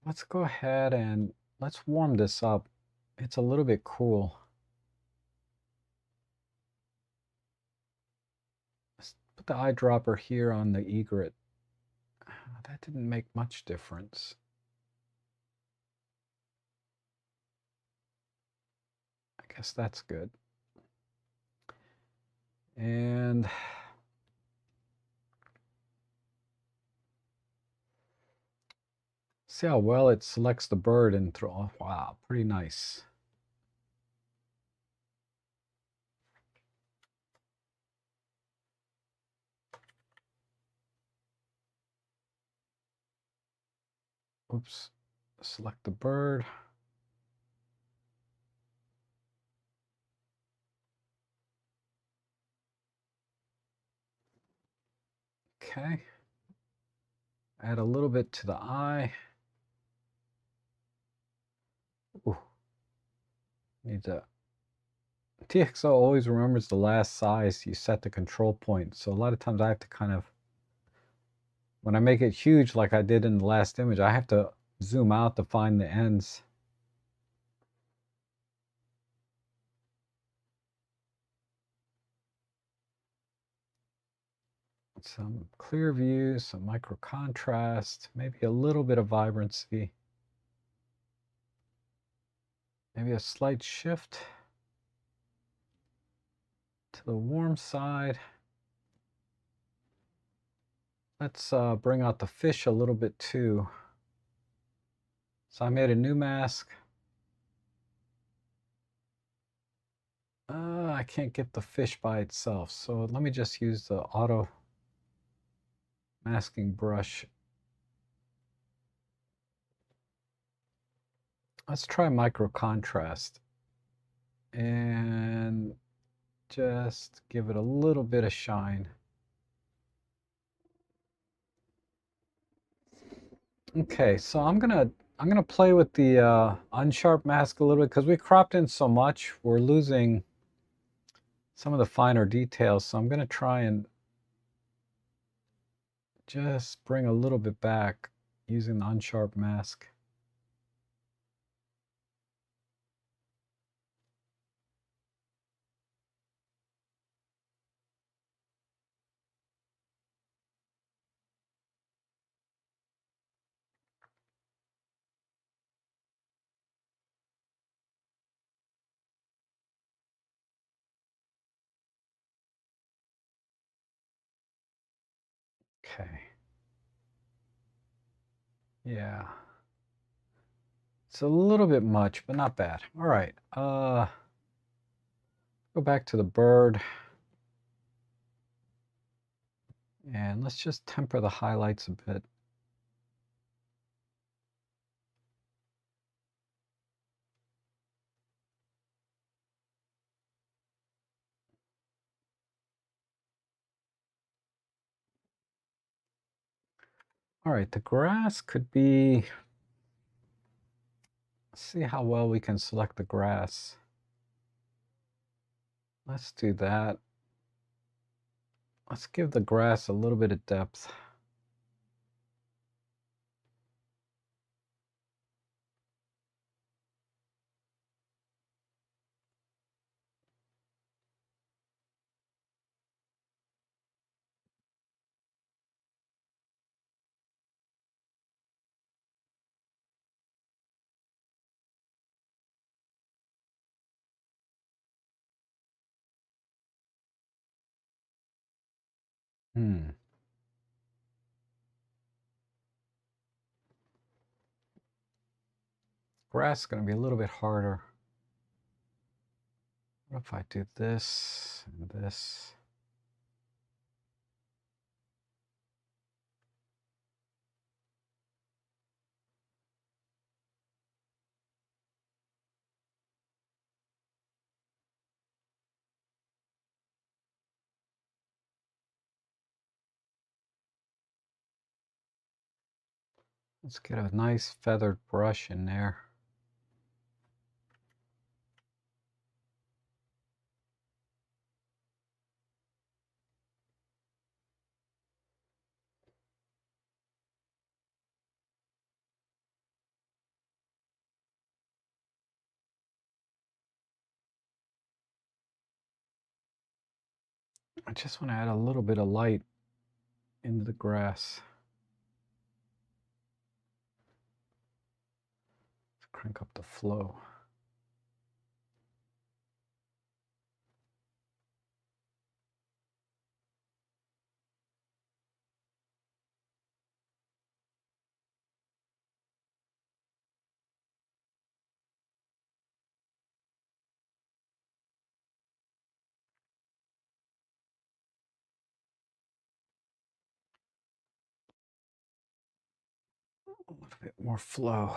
Let's go ahead and let's warm this up. It's a little bit cool. Let's put the eyedropper here on the egret. That didn't make much difference. I guess that's good. And see how well it selects the bird and throw. Oh, wow, pretty nice. Oops, select the bird. Okay. Add a little bit to the eye. Ooh. Need to. DxO always remembers the last size you set the control point. So a lot of times I have to kind of, when I make it huge like I did in the last image, I have to zoom out to find the ends. Some clear views, some micro contrast, maybe a little bit of vibrancy. Maybe a slight shift to the warm side. Let's bring out the fish a little bit too. So I made a new mask. I can't get the fish by itself, so let me just use the auto masking brush. Let's try micro contrast and just give it a little bit of shine. Okay, so I'm gonna play with the unsharp mask a little bit because we cropped in so much, we're losing some of the finer details. So I'm gonna try and just bring a little bit back using the unsharp mask. Okay. Yeah. It's a little bit much, but not bad. All right. Go back to the bird. And let's just temper the highlights a bit. All right, the grass could be, let's see how well we can select the grass. Let's do that. Let's give the grass a little bit of depth. Grass is going to be a little bit harder. What if I do this and this? Let's get a nice feathered brush in there. I just want to add a little bit of light into the grass. Let's crank up the flow. A little bit more flow.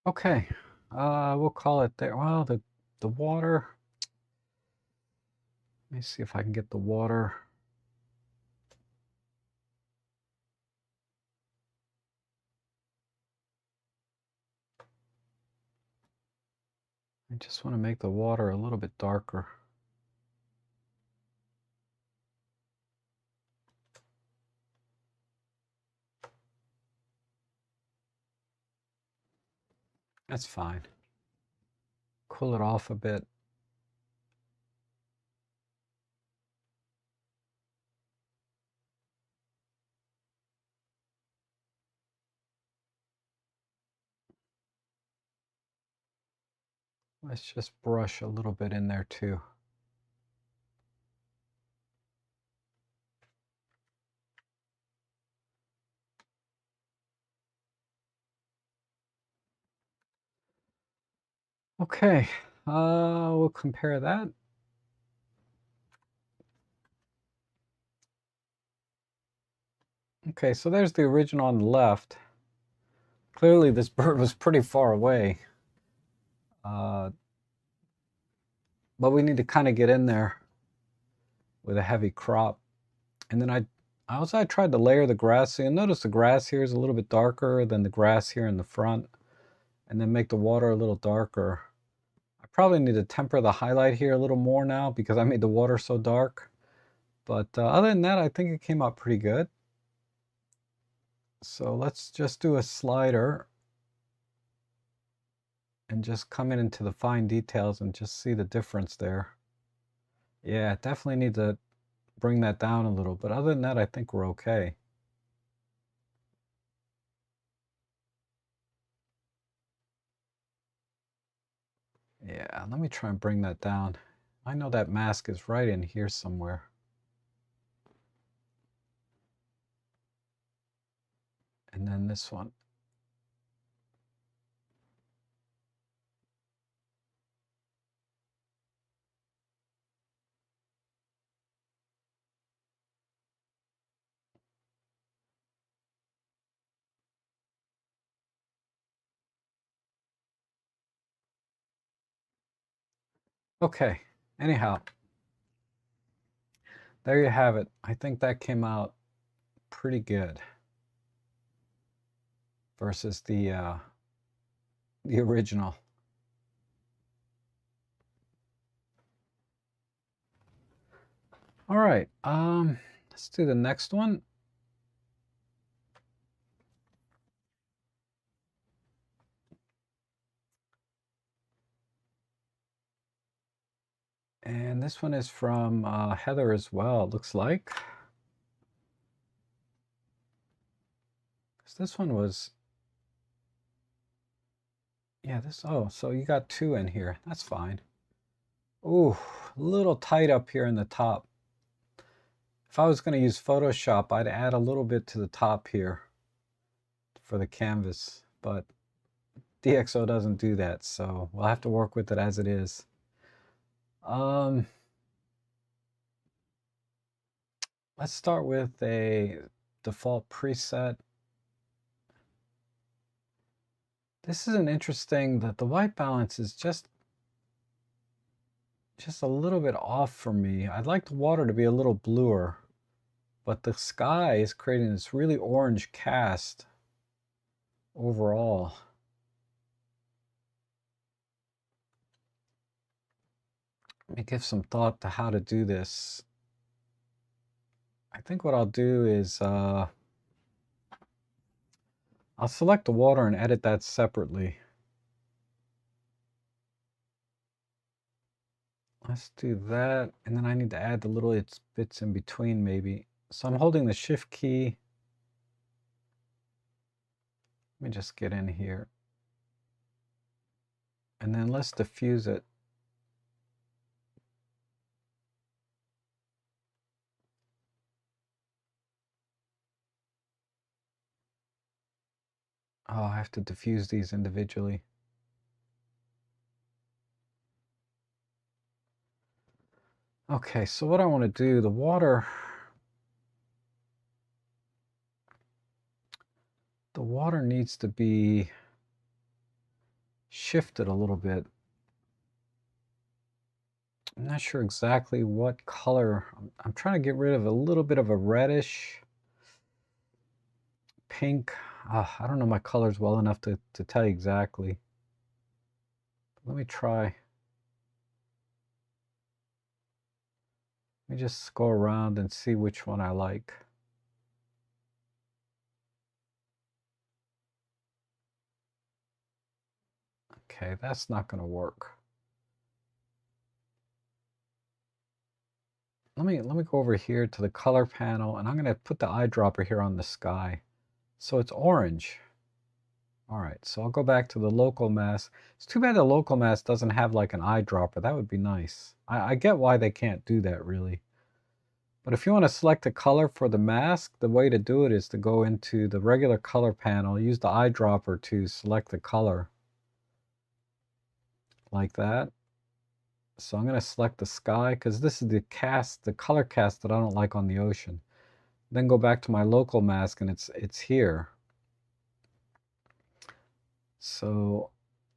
Okay, we'll call it there. Well, the water. Let me see if I can get the water. I just want to make the water a little bit darker. That's fine. Cool it off a bit. Let's just brush a little bit in there too. Okay, we'll compare that. Okay, so there's the original on the left. Clearly this bird was pretty far away. But we need to kind of get in there with a heavy crop. And then I tried to layer the grass. So you'll notice the grass here is a little bit darker than the grass here in the front. And then make the water a little darker. I probably need to temper the highlight here a little more now because I made the water so dark. But other than that, I think it came out pretty good. So let's just do a slider and just come in into the fine details and just see the difference there. Yeah, definitely need to bring that down a little, but other than that, I think we're okay. Yeah, let me try and bring that down. I know that mask is right in here somewhere. And then this one. Okay, anyhow, there you have it. I think that came out pretty good versus the original. All right, let's do the next one. And this one is from Heather as well, it looks like. This one was, yeah, this, oh, so you got two in here. That's fine. Ooh, a little tight up here in the top. If I was going to use Photoshop, I'd add a little bit to the top here for the canvas, but DxO doesn't do that, so we'll have to work with it as it is. Let's start with a default preset. This is an interesting, that the white balance is just a little bit off for me. I'd like the water to be a little bluer, but the sky is creating this really orange cast overall. Let me give some thought to how to do this. I think what I'll do is I'll select the water and edit that separately. Let's do that, and then I need to add the little bits in between maybe. So I'm holding the Shift key. Let me just get in here. And then let's diffuse it. Oh, I have to diffuse these individually. Okay, so what I want to do, the water needs to be shifted a little bit. I'm not sure exactly what color. I'm trying to get rid of a little bit of a reddish pink. I don't know my colors well enough to tell you exactly. Let me try. Let me just go around and see which one I like. Okay, that's not going to work. Let me go over here to the color panel, and I'm going to put the eyedropper here on the sky. So it's orange. All right, so I'll go back to the local mask. It's too bad the local mask doesn't have like an eyedropper. That would be nice. I get why they can't do that really. But if you want to select a color for the mask, the way to do it is to go into the regular color panel, use the eyedropper to select the color. Like that. So I'm going to select the sky because this is the color cast that I don't like on the ocean. Then go back to my local mask and it's here. So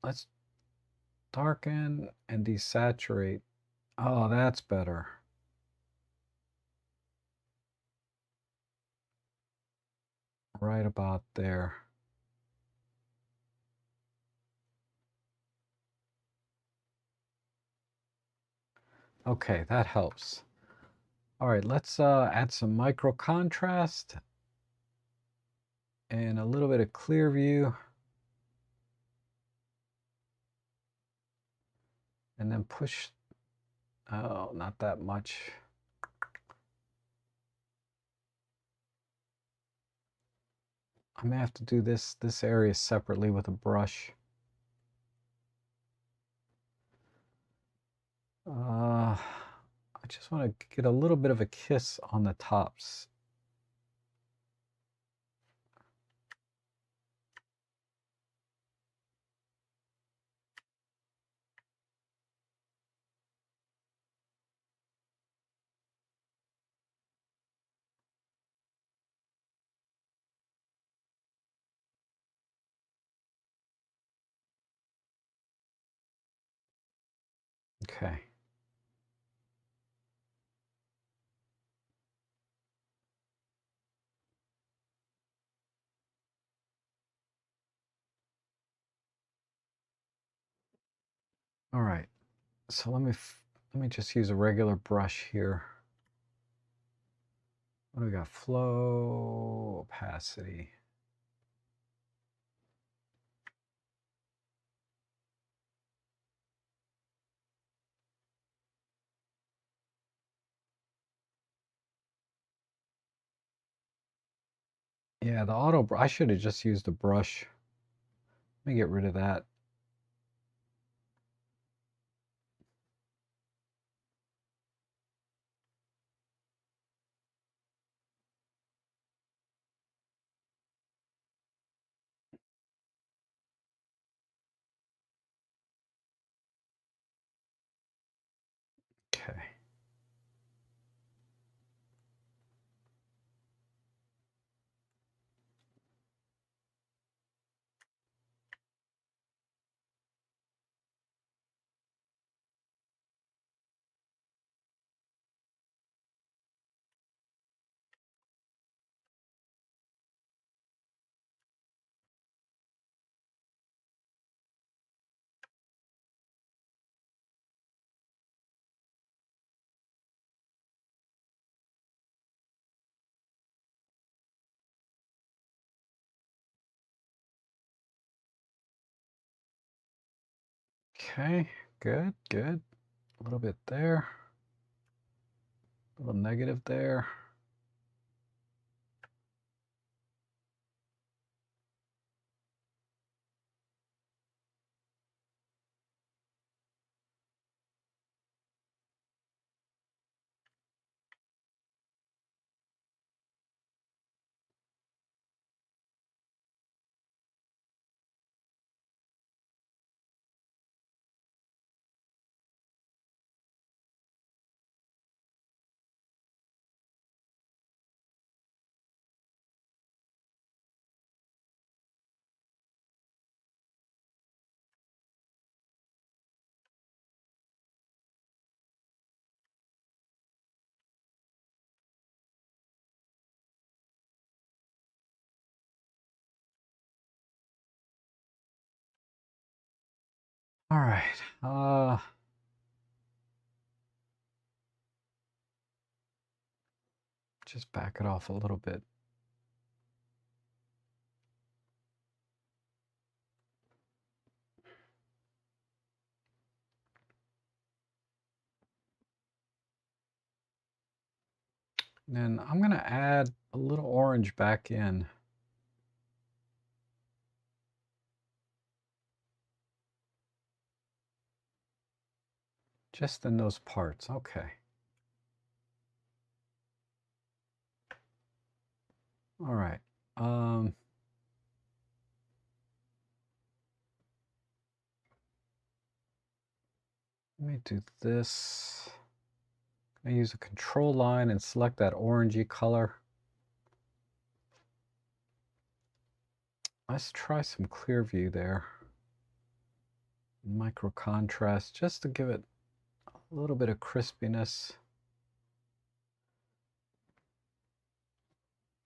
let's darken and desaturate. Oh, that's better. Right about there. Okay, that helps. All right, let's add some micro contrast and a little bit of clear view. And then push, oh, not that much. I may have to do this area separately with a brush. I just want to get a little bit of a kiss on the tops. Okay. All right. So let me just use a regular brush here. What do we got? Flow, opacity. Yeah, I should have just used a brush. Let me get rid of that. Okay. Okay, good, good. A little bit there. A little negative there. All right. Just back it off a little bit. And then I'm going to add a little orange back in. Just in those parts. Okay. All right. Let me do this. I use a control line and select that orangey color. Let's try some clear view there. Micro contrast just to give it a little bit of crispiness.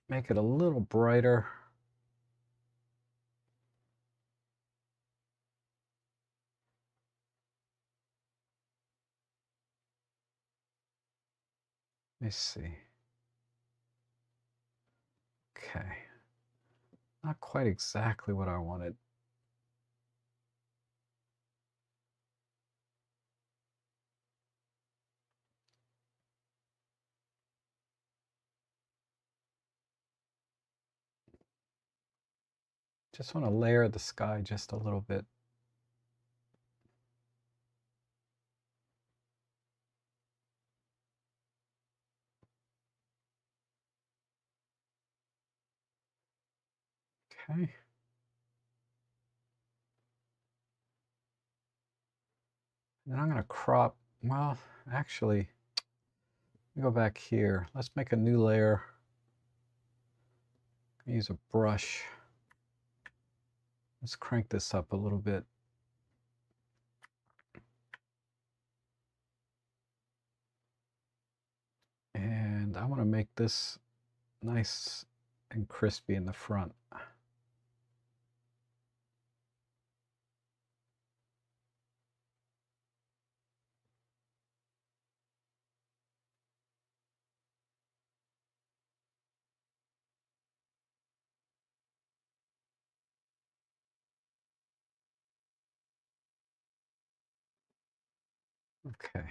Make it a little brighter. Let me see. Okay. Not quite exactly what I wanted. Just want to layer the sky just a little bit. Okay. And then I'm going to crop, well, actually, let me go back here. Let's make a new layer. Use a brush. Let's crank this up a little bit. And I want to make this nice and crispy in the front. Okay.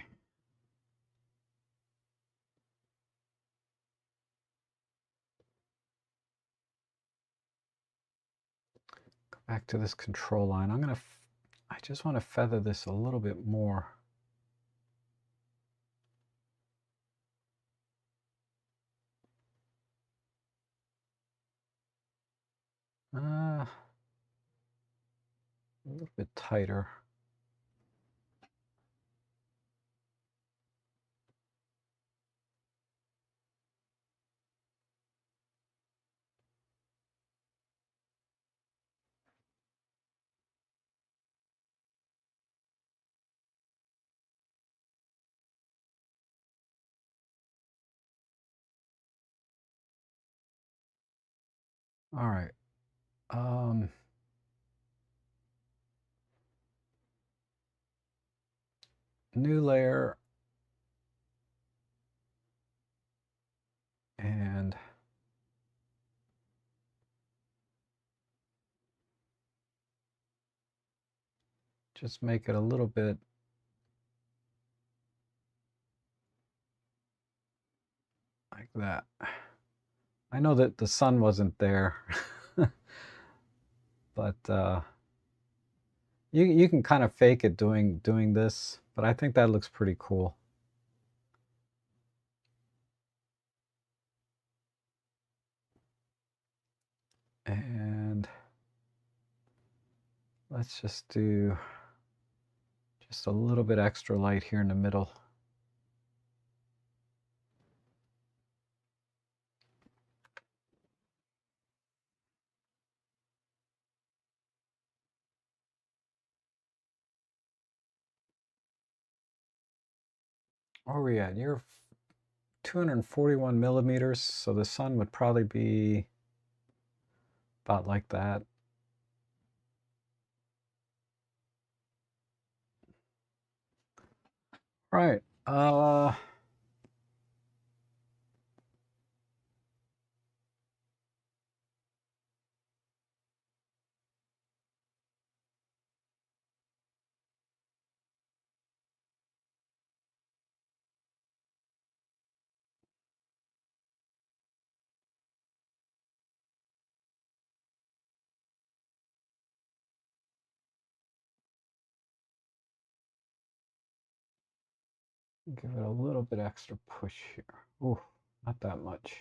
Back to this control line. I just want to feather this a little bit more. A little bit tighter. All right. New layer. And just make it a little bit like that. I know that the sun wasn't there, but you can kind of fake it doing this, but I think that looks pretty cool. And let's just do just a little bit extra light here in the middle. Where are we at? You're 241 millimeters, so the sun would probably be about like that. Right. Give it a little bit extra push here. Ooh, not that much.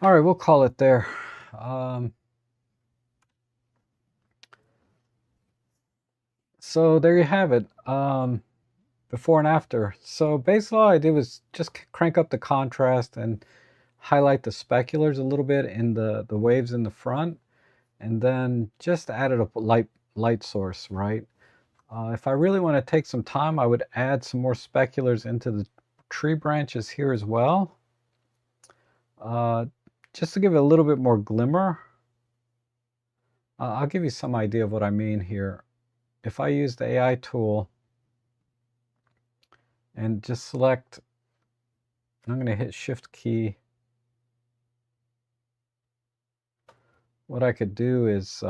All right, we'll call it there. So there you have it, before and after. So basically all I did was just crank up the contrast and highlight the speculars a little bit in the waves in the front, and then just added a light source, right? If I really want to take some time, I would add some more speculars into the tree branches here as well, just to give it a little bit more glimmer. I'll give you some idea of what I mean here. If I use the AI tool and just select, I'm going to hit Shift key. What I could do is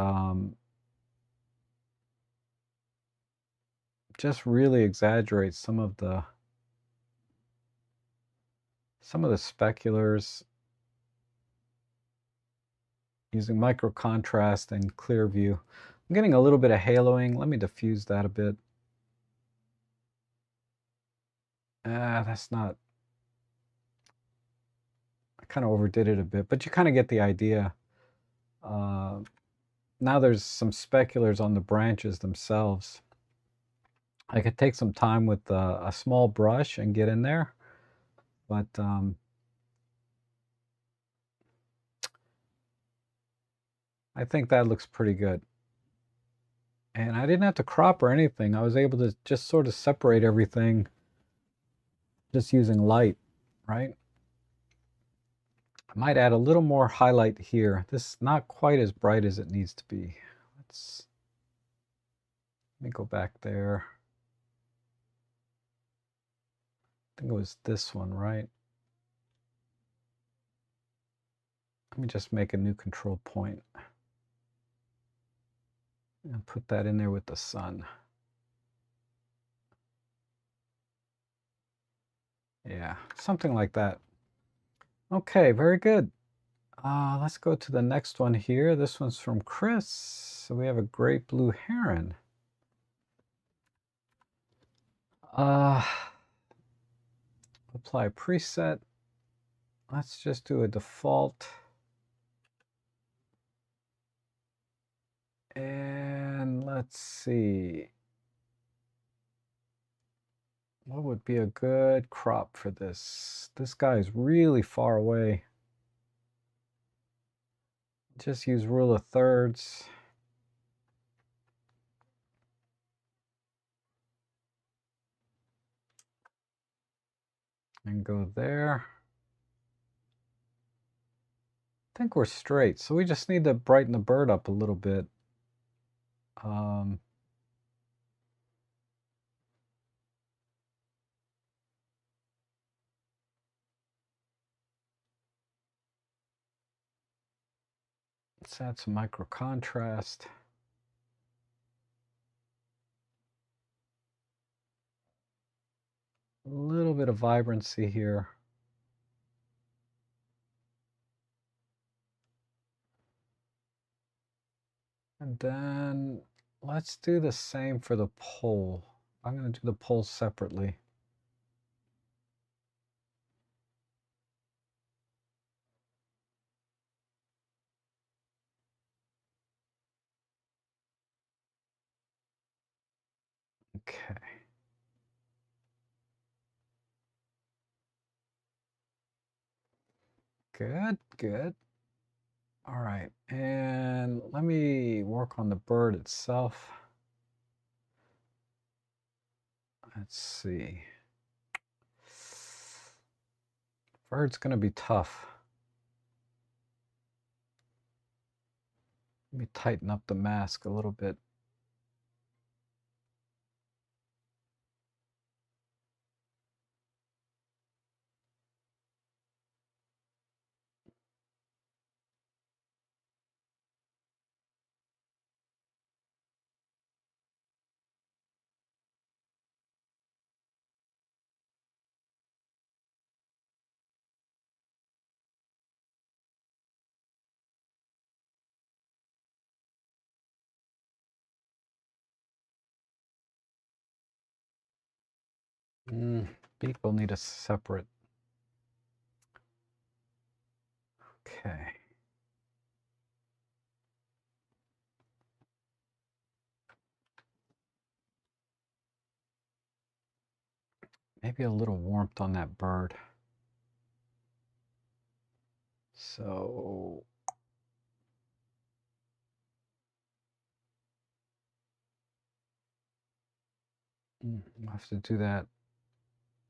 just really exaggerate some of the speculars using micro contrast and clear view. I'm getting a little bit of haloing. Let me diffuse that a bit. That's not, I kind of overdid it a bit, but you kind of get the idea. Now there's some speculars on the branches themselves. I could take some time with a small brush and get in there, but I think that looks pretty good. And I didn't have to crop or anything. I was able to just sort of separate everything just using light, right? I might add a little more highlight here. This is not quite as bright as it needs to be. Let me go back there. I think it was this one, right? Let me just make a new control point and put that in there with the sun. Yeah, something like that. Okay, very good. Let's go to the next one here. This one's from Chris. So we have a great blue heron. Apply preset. Let's just do a default. And let's see. What would be a good crop for this? This guy is really far away. Just use rule of thirds. And go there. I think we're straight, so we just need to brighten the bird up a little bit. Let's add some micro contrast. A little bit of vibrancy here. And then let's do the same for the pole. I'm going to do the pole separately. Okay. Good, good. All right, and let me work on the bird itself. Let's see. Bird's going to be tough. Let me tighten up the mask a little bit. Beak will need a separate. Okay. Maybe a little warmth on that bird. So I have to do that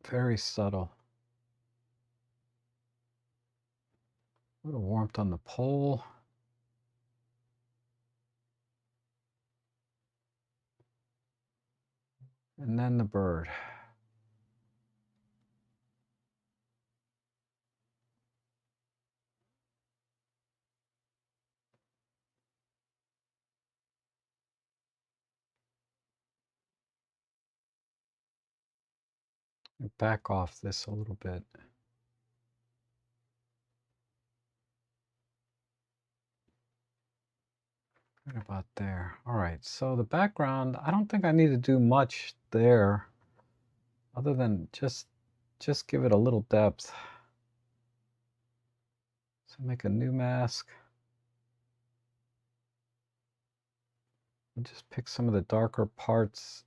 very subtle. A little warmth on the pole. And then the bird. Back off this a little bit. Right about there. All right, so the background, I don't think I need to do much there other than just give it a little depth. So make a new mask. And just pick some of the darker parts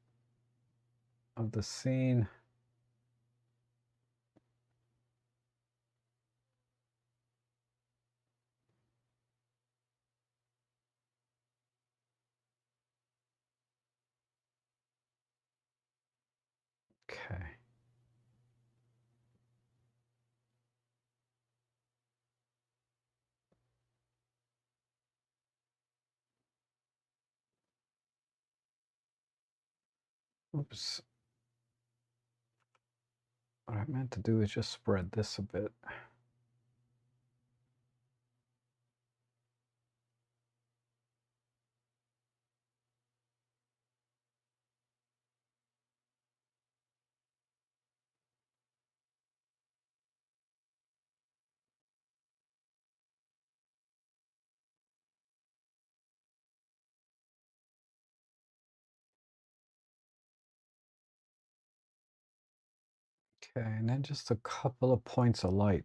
of the scene. Okay. Oops. What I meant to do is just spread this a bit. Okay, and then just a couple of points of light.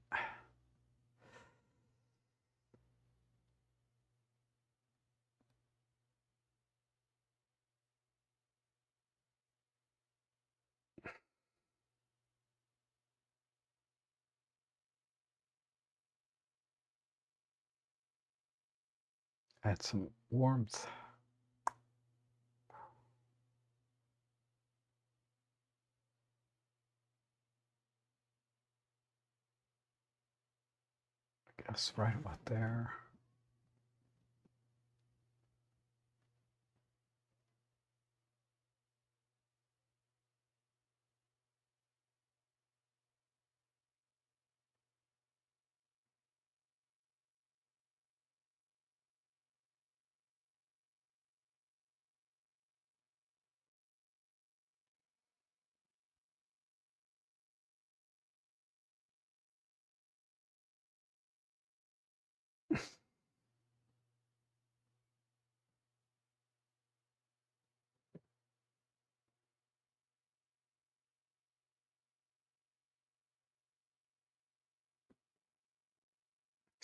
Add some warmth. I guess right about there.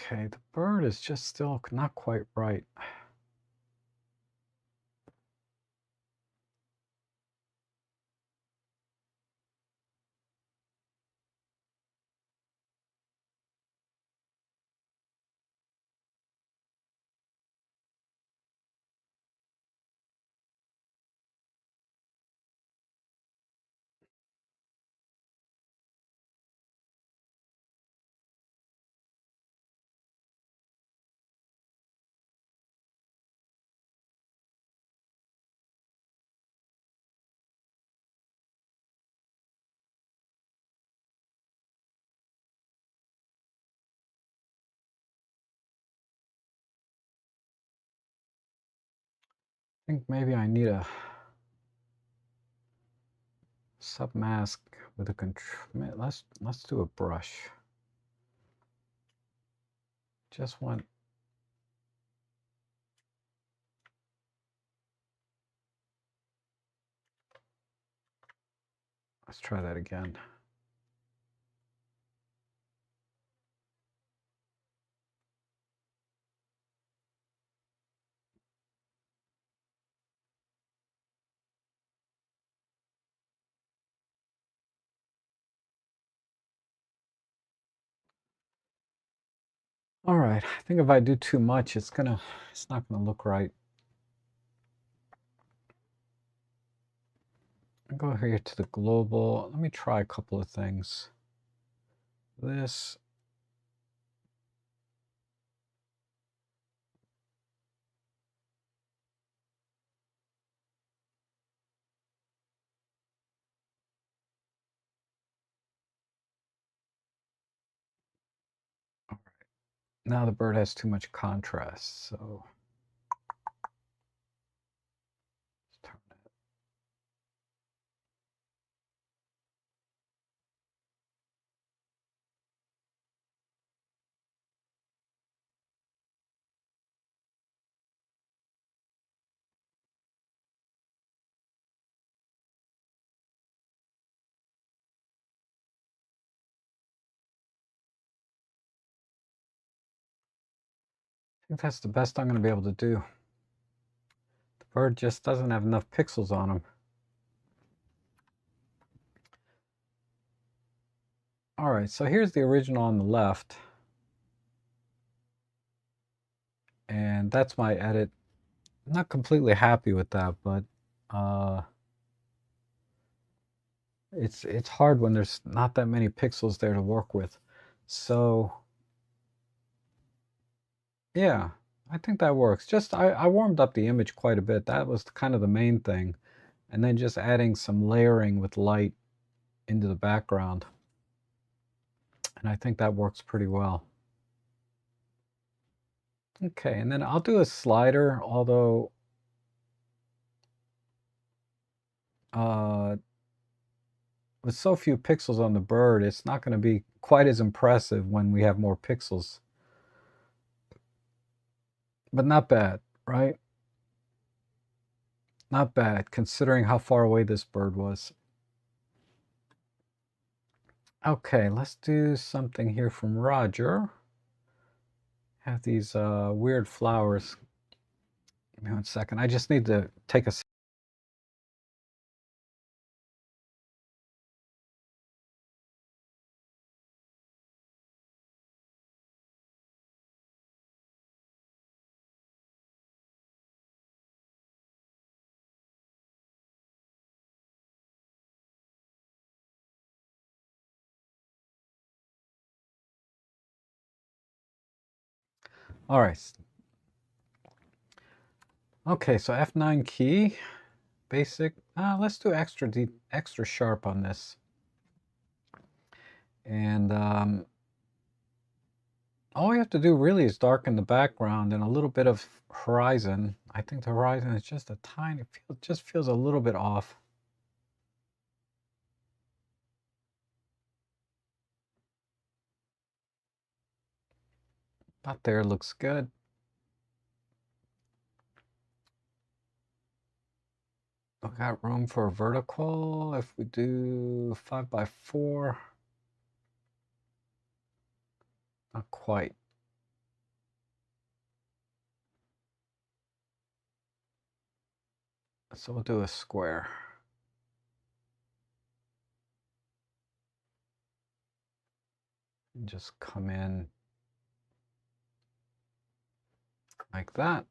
Okay, the bird is just still not quite right. I think maybe I need a submask with a control. Let's do a brush. Just one. Let's try that again. All right, I think if I do too much, it's not gonna look right. I'll go here to the global. Let me try a couple of things. This. All right. Now the bird has too much contrast, so let's turn it. I think that's the best I'm going to be able to do. The bird just doesn't have enough pixels on him. All right, so here's the original on the left. And that's my edit. I'm not completely happy with that, but it's hard when there's not that many pixels there to work with. So yeah, I think that works. Just I warmed up the image quite a bit. That was kind of the main thing. And then just adding some layering with light into the background. And I think that works pretty well. Okay, and then I'll do a slider, although with so few pixels on the bird, it's not going to be quite as impressive when we have more pixels. But not bad, right? Not bad, considering how far away this bird was. Okay, let's do something here from Roger. Have these weird flowers. Give me 1 second. I just need to take a. All right. Okay, so F9 key, basic. Let's do extra sharp on this. And all we have to do really is darken the background and a little bit of horizon. I think the horizon is just a tiny, just feels a little bit off. About there looks good. We got room for a vertical. If we do 5x4, not quite. So we'll do a square. And just come in like that.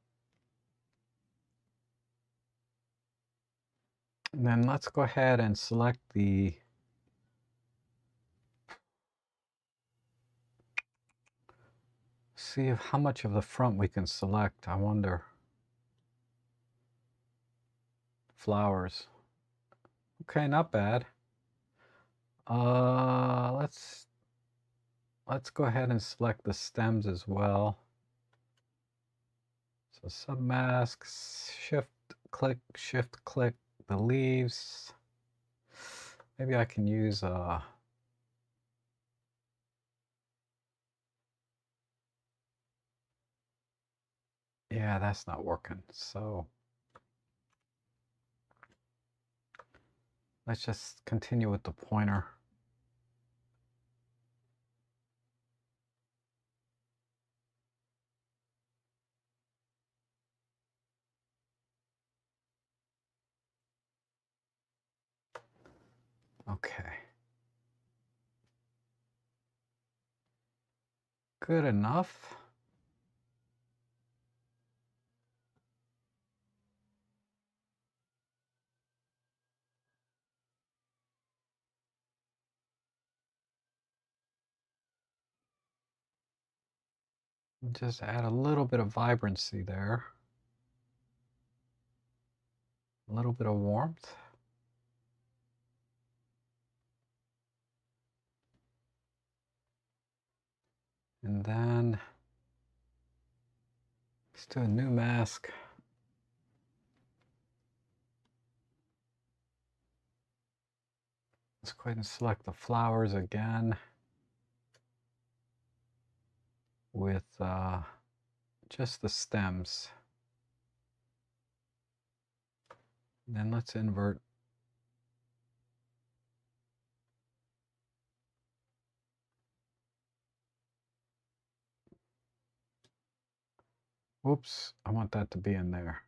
And then let's go ahead and select the see how much of the front we can select. I wonder. Flowers. Okay, not bad. Let's go ahead and select the stems as well. So submasks, shift click the leaves. Maybe I can use yeah, that's not working. So let's just continue with the pointer. Okay. Good enough. Just add a little bit of vibrancy there. A little bit of warmth. And then let's do a new mask. Let's go ahead and select the flowers again with just the stems. And then let's invert. Whoops, I want that to be in there.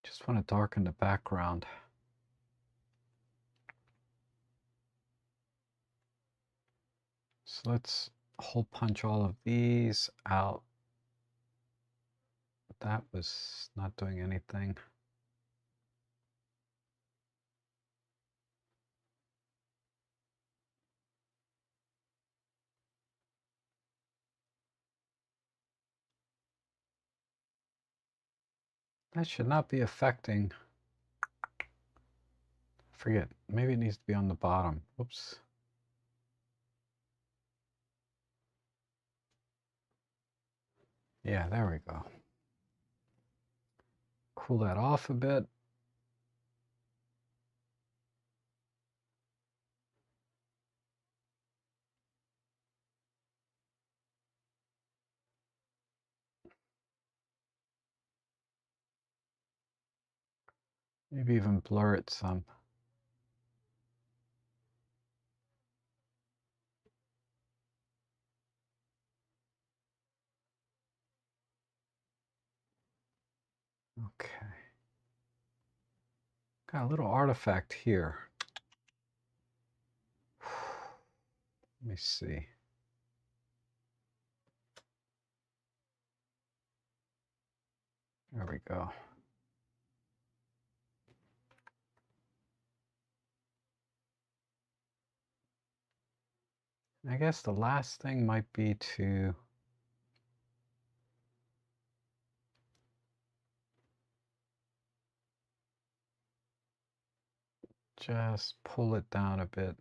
Just want to darken the background. So let's hole punch all of these out. That was not doing anything. That should not be affecting. Forget, maybe it needs to be on the bottom. Whoops. Yeah, there we go. Cool that off a bit. Maybe even blur it some. Okay. Got a little artifact here. Let me see. There we go. I guess the last thing might be to just pull it down a bit.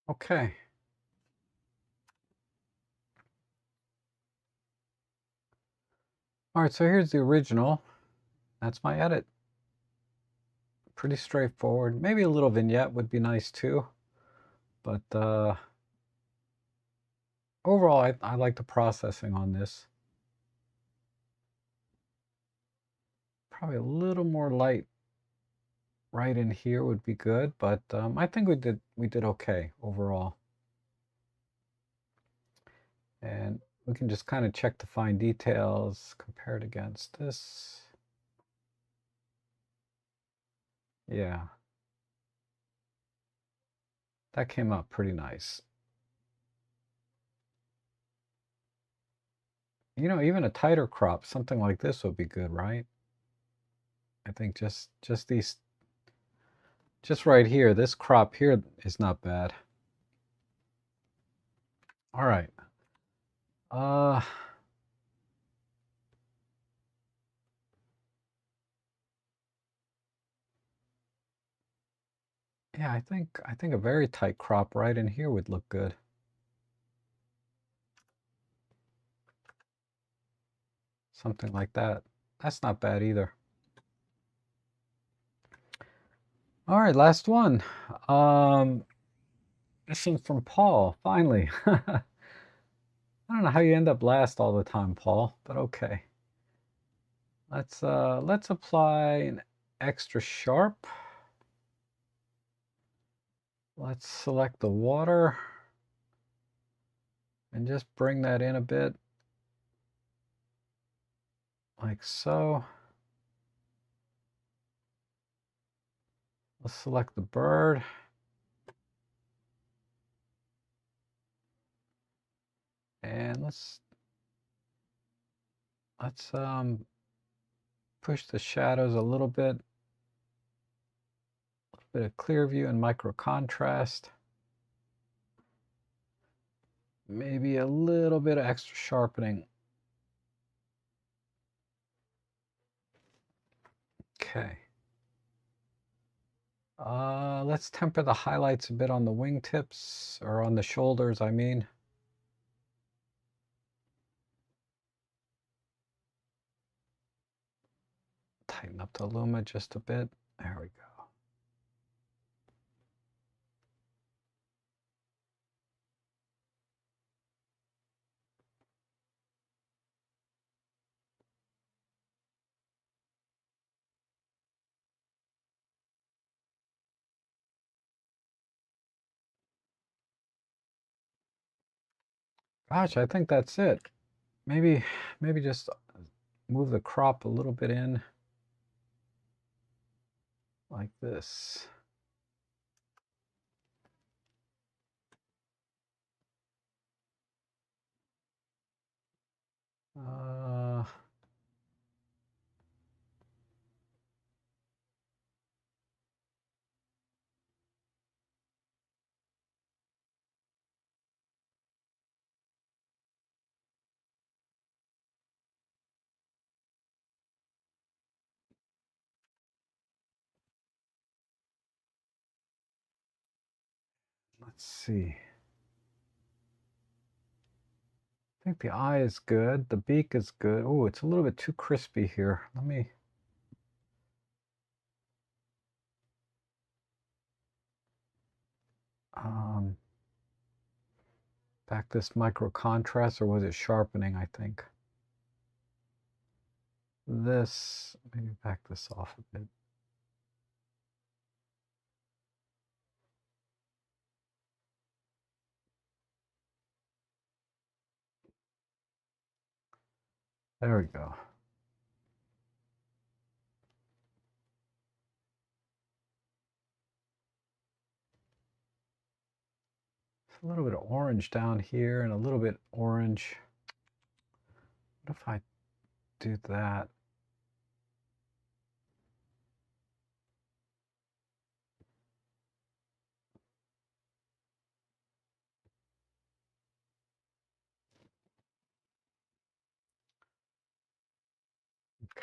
Okay. All right, so here's the original. That's my edit. Pretty straightforward. Maybe a little vignette would be nice too. But overall, I like the processing on this. Probably a little more light right in here would be good, but I think we did okay overall. And we can just kind of check the fine details, compare it against this. Yeah, that came out pretty nice. You know, even a tighter crop, something like this would be good, right? I think just right here, this crop here is not bad. All right. Uh, yeah, I think a very tight crop right in here would look good. Something like that. That's not bad either. All right, last one. This one's from Paul, finally. I don't know how you end up last all the time, Paul, but okay. Let's apply an extra sharp. Let's select the water and just bring that in a bit, like so. Let's select the bird. And let's push the shadows a little bit of clear view and micro contrast. Maybe a little bit of extra sharpening. Okay. Let's temper the highlights a bit on the wingtips, or on the shoulders, I mean. Tighten up the luma just a bit. There we go. Gosh, I think that's it. Maybe just move the crop a little bit in like this. Uh, Let's see. I think the eye is good. The beak is good. Oh, it's a little bit too crispy here. Let me... back this micro contrast, or was it sharpening, I think? This, maybe back this off a bit. There we go. A little bit of orange down here and a little bit orange. What if I do that?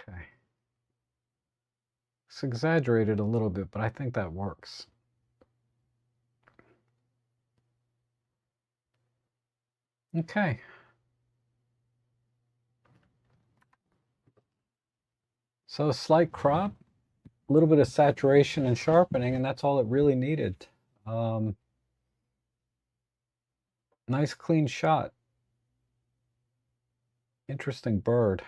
Okay. It's exaggerated a little bit, but I think that works. Okay. So slight crop, a little bit of saturation and sharpening, and that's all it really needed. Nice clean shot. Interesting bird.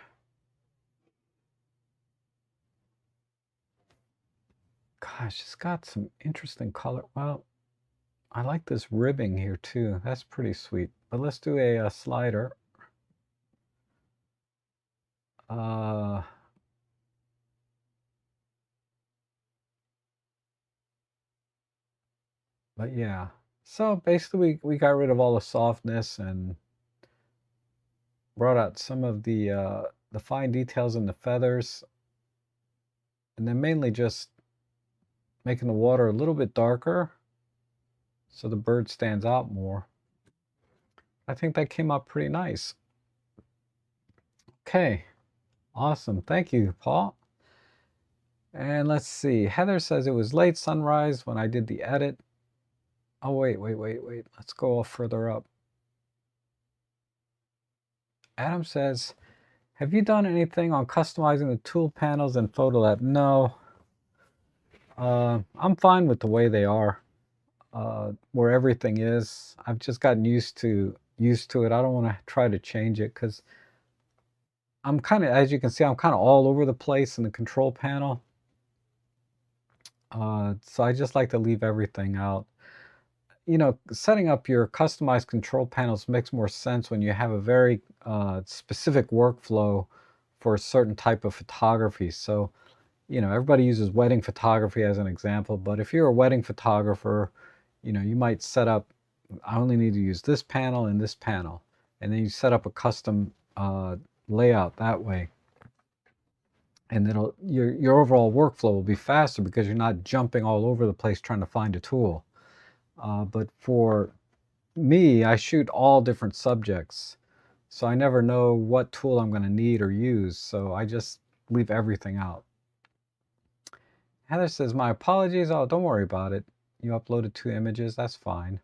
Gosh, it's got some interesting color. Well, I like this ribbing here too. That's pretty sweet. But let's do a slider. But yeah. So basically we got rid of all the softness and brought out some of the fine details in the feathers. And then mainly just making the water a little bit darker so the bird stands out more. I think that came out pretty nice. Okay, awesome. Thank you, Paul. And let's see. Heather says it was late sunrise when I did the edit. Oh, wait. Let's go further up. Adam says, have you done anything on customizing the tool panels in Photolab? No. I'm fine with the way they are, where everything is. I've just gotten used to it. I don't want to try to change it because I'm kind of, as you can see, I'm kind of all over the place in the control panel. So I just like to leave everything out. You know, setting up your customized control panels makes more sense when you have a very specific workflow for a certain type of photography. So, you know, everybody uses wedding photography as an example, but if you're a wedding photographer, you know, you might set up, I only need to use this panel and this panel, and then you set up a custom layout that way. And then your overall workflow will be faster because you're not jumping all over the place trying to find a tool. But for me, I shoot all different subjects, so I never know what tool I'm going to need or use, so I just leave everything out. Heather says, my apologies. Oh, don't worry about it. You uploaded 2 images. That's fine.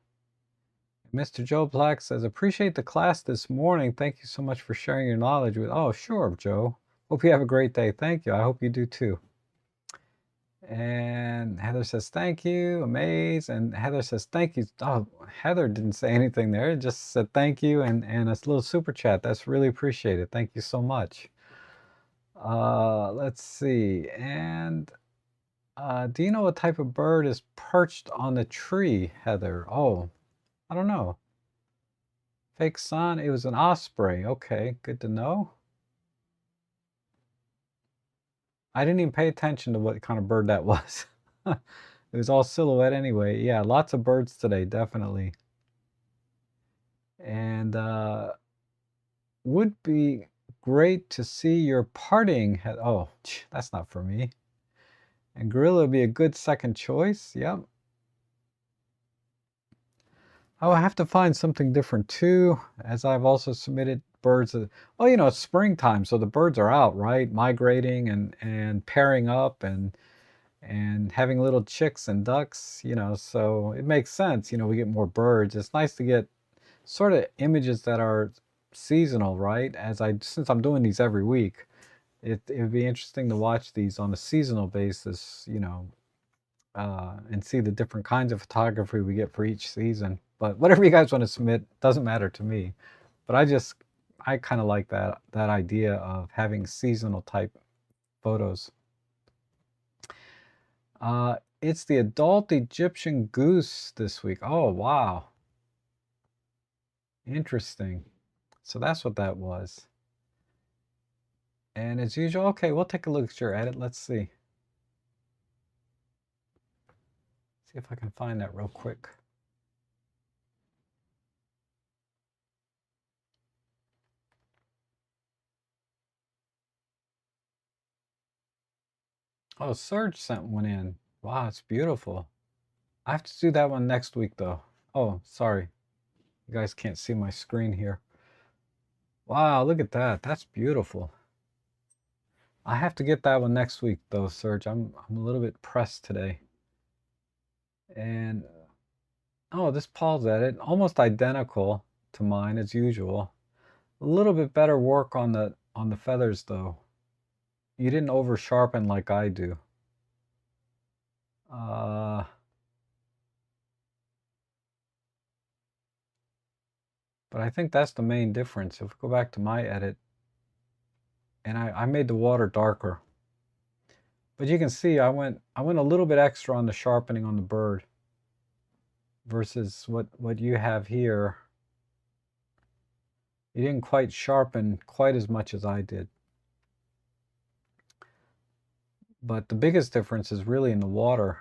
Mr. Joe Black says, appreciate the class this morning. Thank you so much for sharing your knowledge with... Oh, sure, Joe. Hope you have a great day. Thank you. I hope you do too. And Heather says, thank you. Amaze. And Heather says, thank you. Oh, Heather didn't say anything there. It just said thank you and a little super chat. That's really appreciated. Thank you so much. Let's see. And do you know what type of bird is perched on the tree, Heather? Oh, I don't know. Fake sun. It was an osprey. Okay, good to know. I didn't even pay attention to what kind of bird that was. It was all silhouette anyway. Yeah, lots of birds today, definitely. And would be great to see your parting head. Oh, that's not for me. And gorilla would be a good second choice. Yep. I will have to find something different too, as I've also submitted birds. Oh, you know, it's springtime, so the birds are out, right? Migrating and pairing up, and And having little chicks and ducks, so it makes sense, we get more birds. It's nice to get sort of images that are seasonal, right? Since I'm doing these every week, it would be interesting to watch these on a seasonal basis, and see the different kinds of photography we get for each season. But whatever you guys want to submit doesn't matter to me. But I kind of like that idea of having seasonal type photos. It's the adult Egyptian goose this week. Oh, wow. Interesting. So that's what that was. And as usual, okay, we'll take a look at your edit. Let's see. See if I can find that real quick. Oh, Serge sent one in. Wow, it's beautiful. I have to do that one next week, though. Oh, sorry. You guys can't see my screen here. Wow, look at that. That's beautiful. I have to get that one next week, though, Serge. I'm a little bit pressed today. And oh, this Paul's edit, almost identical to mine as usual. A little bit better work on the feathers, though. You didn't over sharpen like I do. But I think that's the main difference. If we go back to my edit, and I made the water darker. But you can see I went a little bit extra on the sharpening on the bird versus what you have here. You didn't quite sharpen quite as much as I did. But the biggest difference is really in the water,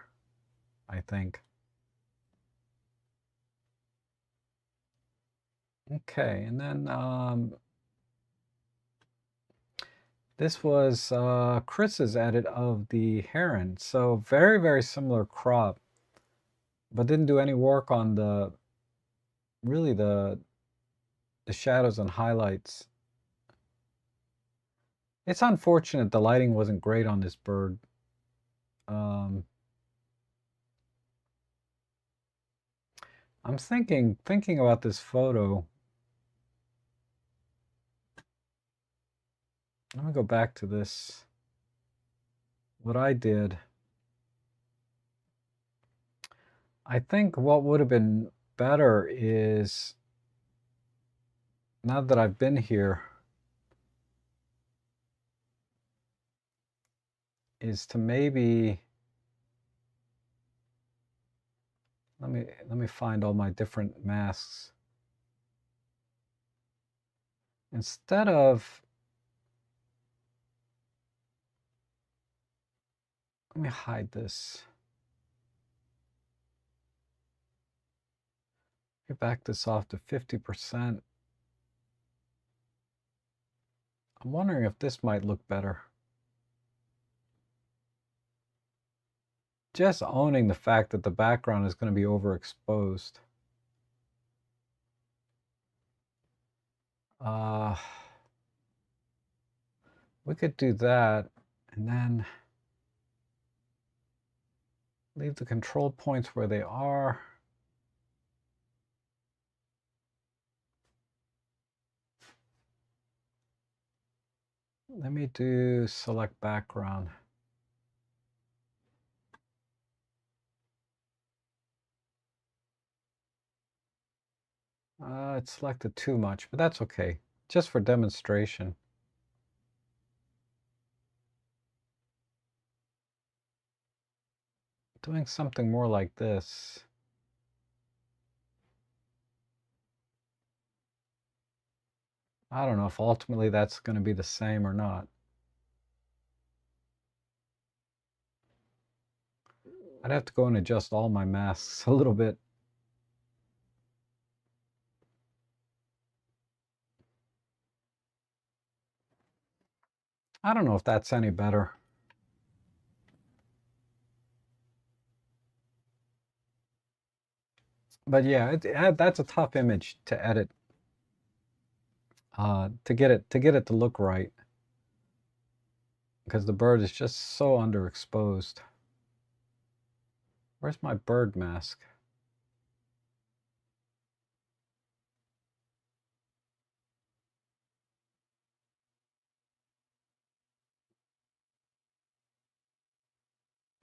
I think. Okay, and then this was Chris's edit of the heron. So very, very similar crop, but didn't do any work on the shadows and highlights. It's unfortunate the lighting wasn't great on this bird. I'm thinking about this photo. Let me go back to this. What I did. I think what would have been better is, now that I've been here, is to maybe let me find all my different masks. Instead of, let me hide this. Back this off to 50%. I'm wondering if this might look better. Just owning the fact that the background is going to be overexposed. We could do that and then leave the control points where they are. Let me do select background. It's selected too much, but that's okay. Just for demonstration. Doing something more like this. I don't know if ultimately that's going to be the same or not. I'd have to go and adjust all my masks a little bit. I don't know if that's any better. But yeah, that's a tough image to edit. To get it to look right, because the bird is just so underexposed. Where's my bird mask?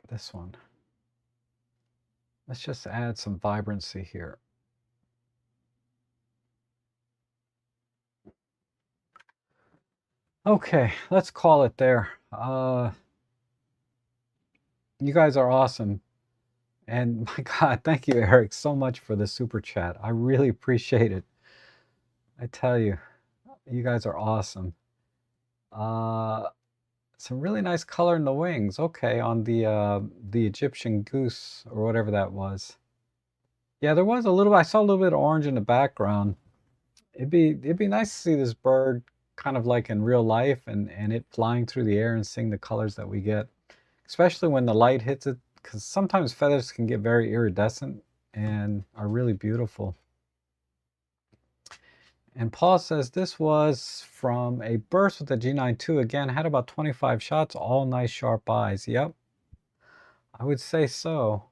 This one. Let's just add some vibrancy here. Okay, let's call it there. You guys are awesome. And my God, thank you, Eric, so much for the super chat. I really appreciate it. I tell you, you guys are awesome. Some really nice color in the wings. Okay, on the Egyptian goose or whatever that was. Yeah, there was a little. I saw a little bit of orange in the background. It'd be nice to see this bird kind of like in real life and it flying through the air and seeing the colors that we get, especially when the light hits it, because sometimes feathers can get very iridescent and are really beautiful. And Paul says this was from a burst with the G9 II. Again, had about 25 shots, all nice sharp eyes. Yep, I would say so.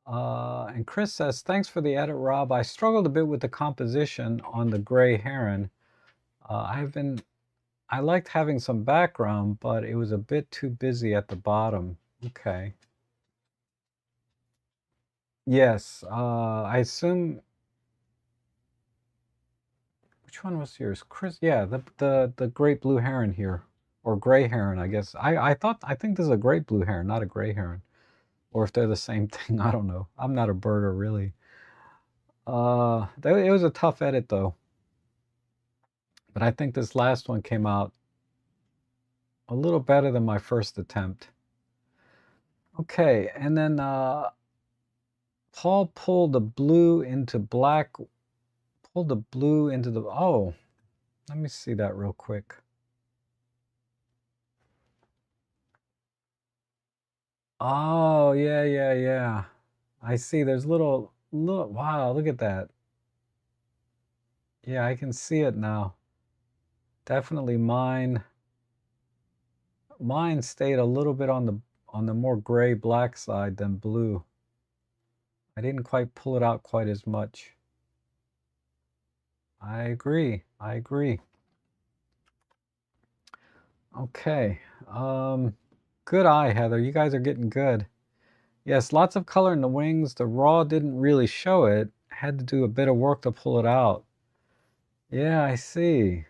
And Chris says, thanks for the edit, Rob. I struggled a bit with the composition on the gray heron. I liked having some background, but it was a bit too busy at the bottom. Okay. Yes, I assume. Which one was yours, Chris? Yeah, the great blue heron here, or gray heron, I guess. I think this is a great blue heron, not a gray heron, or if they're the same thing, I don't know. I'm not a birder really. It was a tough edit though, but I think this last one came out a little better than my first attempt. Okay, and then Paul pulled the blue into black, pulled the blue into the, oh, let me see that real quick. Oh, yeah. I see there's wow, look at that. Yeah, I can see it now. Definitely mine stayed a little bit on the more gray black side than blue. I didn't quite pull it out quite as much. I agree. Okay. Good eye, Heather. You guys are getting good. Yes, lots of color in the wings. The raw didn't really show it. Had to do a bit of work to pull it out. Yeah, I see.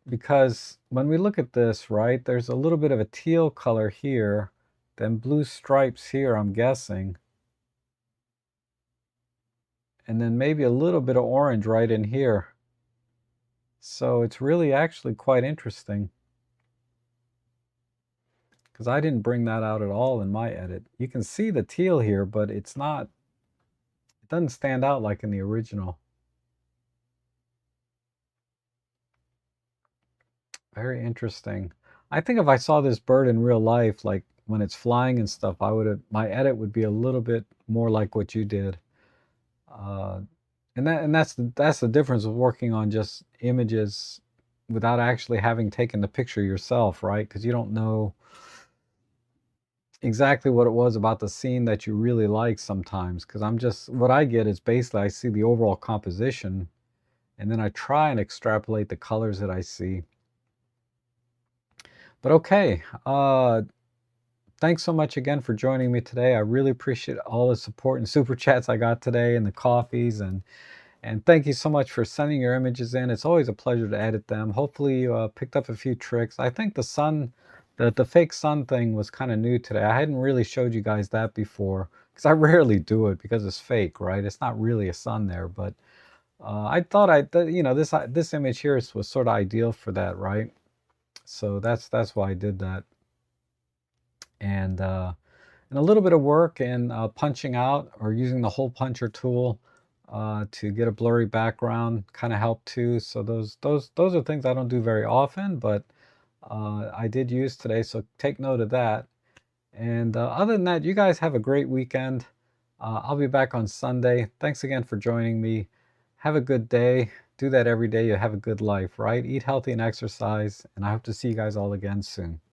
Because when we look at this, right, there's a little bit of a teal color here, then blue stripes here, I'm guessing. And then maybe a little bit of orange right in here. So it's really actually quite interesting. Because I didn't bring that out at all in my edit. You can see the teal here, but it doesn't stand out like in the original. Very interesting. I think if I saw this bird in real life, like when it's flying and stuff, my edit would be a little bit more like what you did. And that's the difference of working on just images without actually having taken the picture yourself, right? Because you don't know exactly what it was about the scene that you really like sometimes. Because what I get is basically I see the overall composition, and then I try and extrapolate the colors that I see. But okay, thanks so much again for joining me today. I really appreciate all the support and super chats I got today and the coffees and thank you so much for sending your images in. It's always a pleasure to edit them. Hopefully you picked up a few tricks. I think the fake sun thing was kind of new today. I hadn't really showed you guys that before because I rarely do it because it's fake, right? It's not really a sun there, but I thought this image here was sort of ideal for that, right? So that's why I did that. And a little bit of work in punching out or using the hole puncher tool to get a blurry background kind of helped too. So those are things I don't do very often, but I did use today. So take note of that. And other than that, you guys have a great weekend. I'll be back on Sunday. Thanks again for joining me. Have a good day. Do that every day. You have a good life, right? Eat healthy and exercise. And I hope to see you guys all again soon.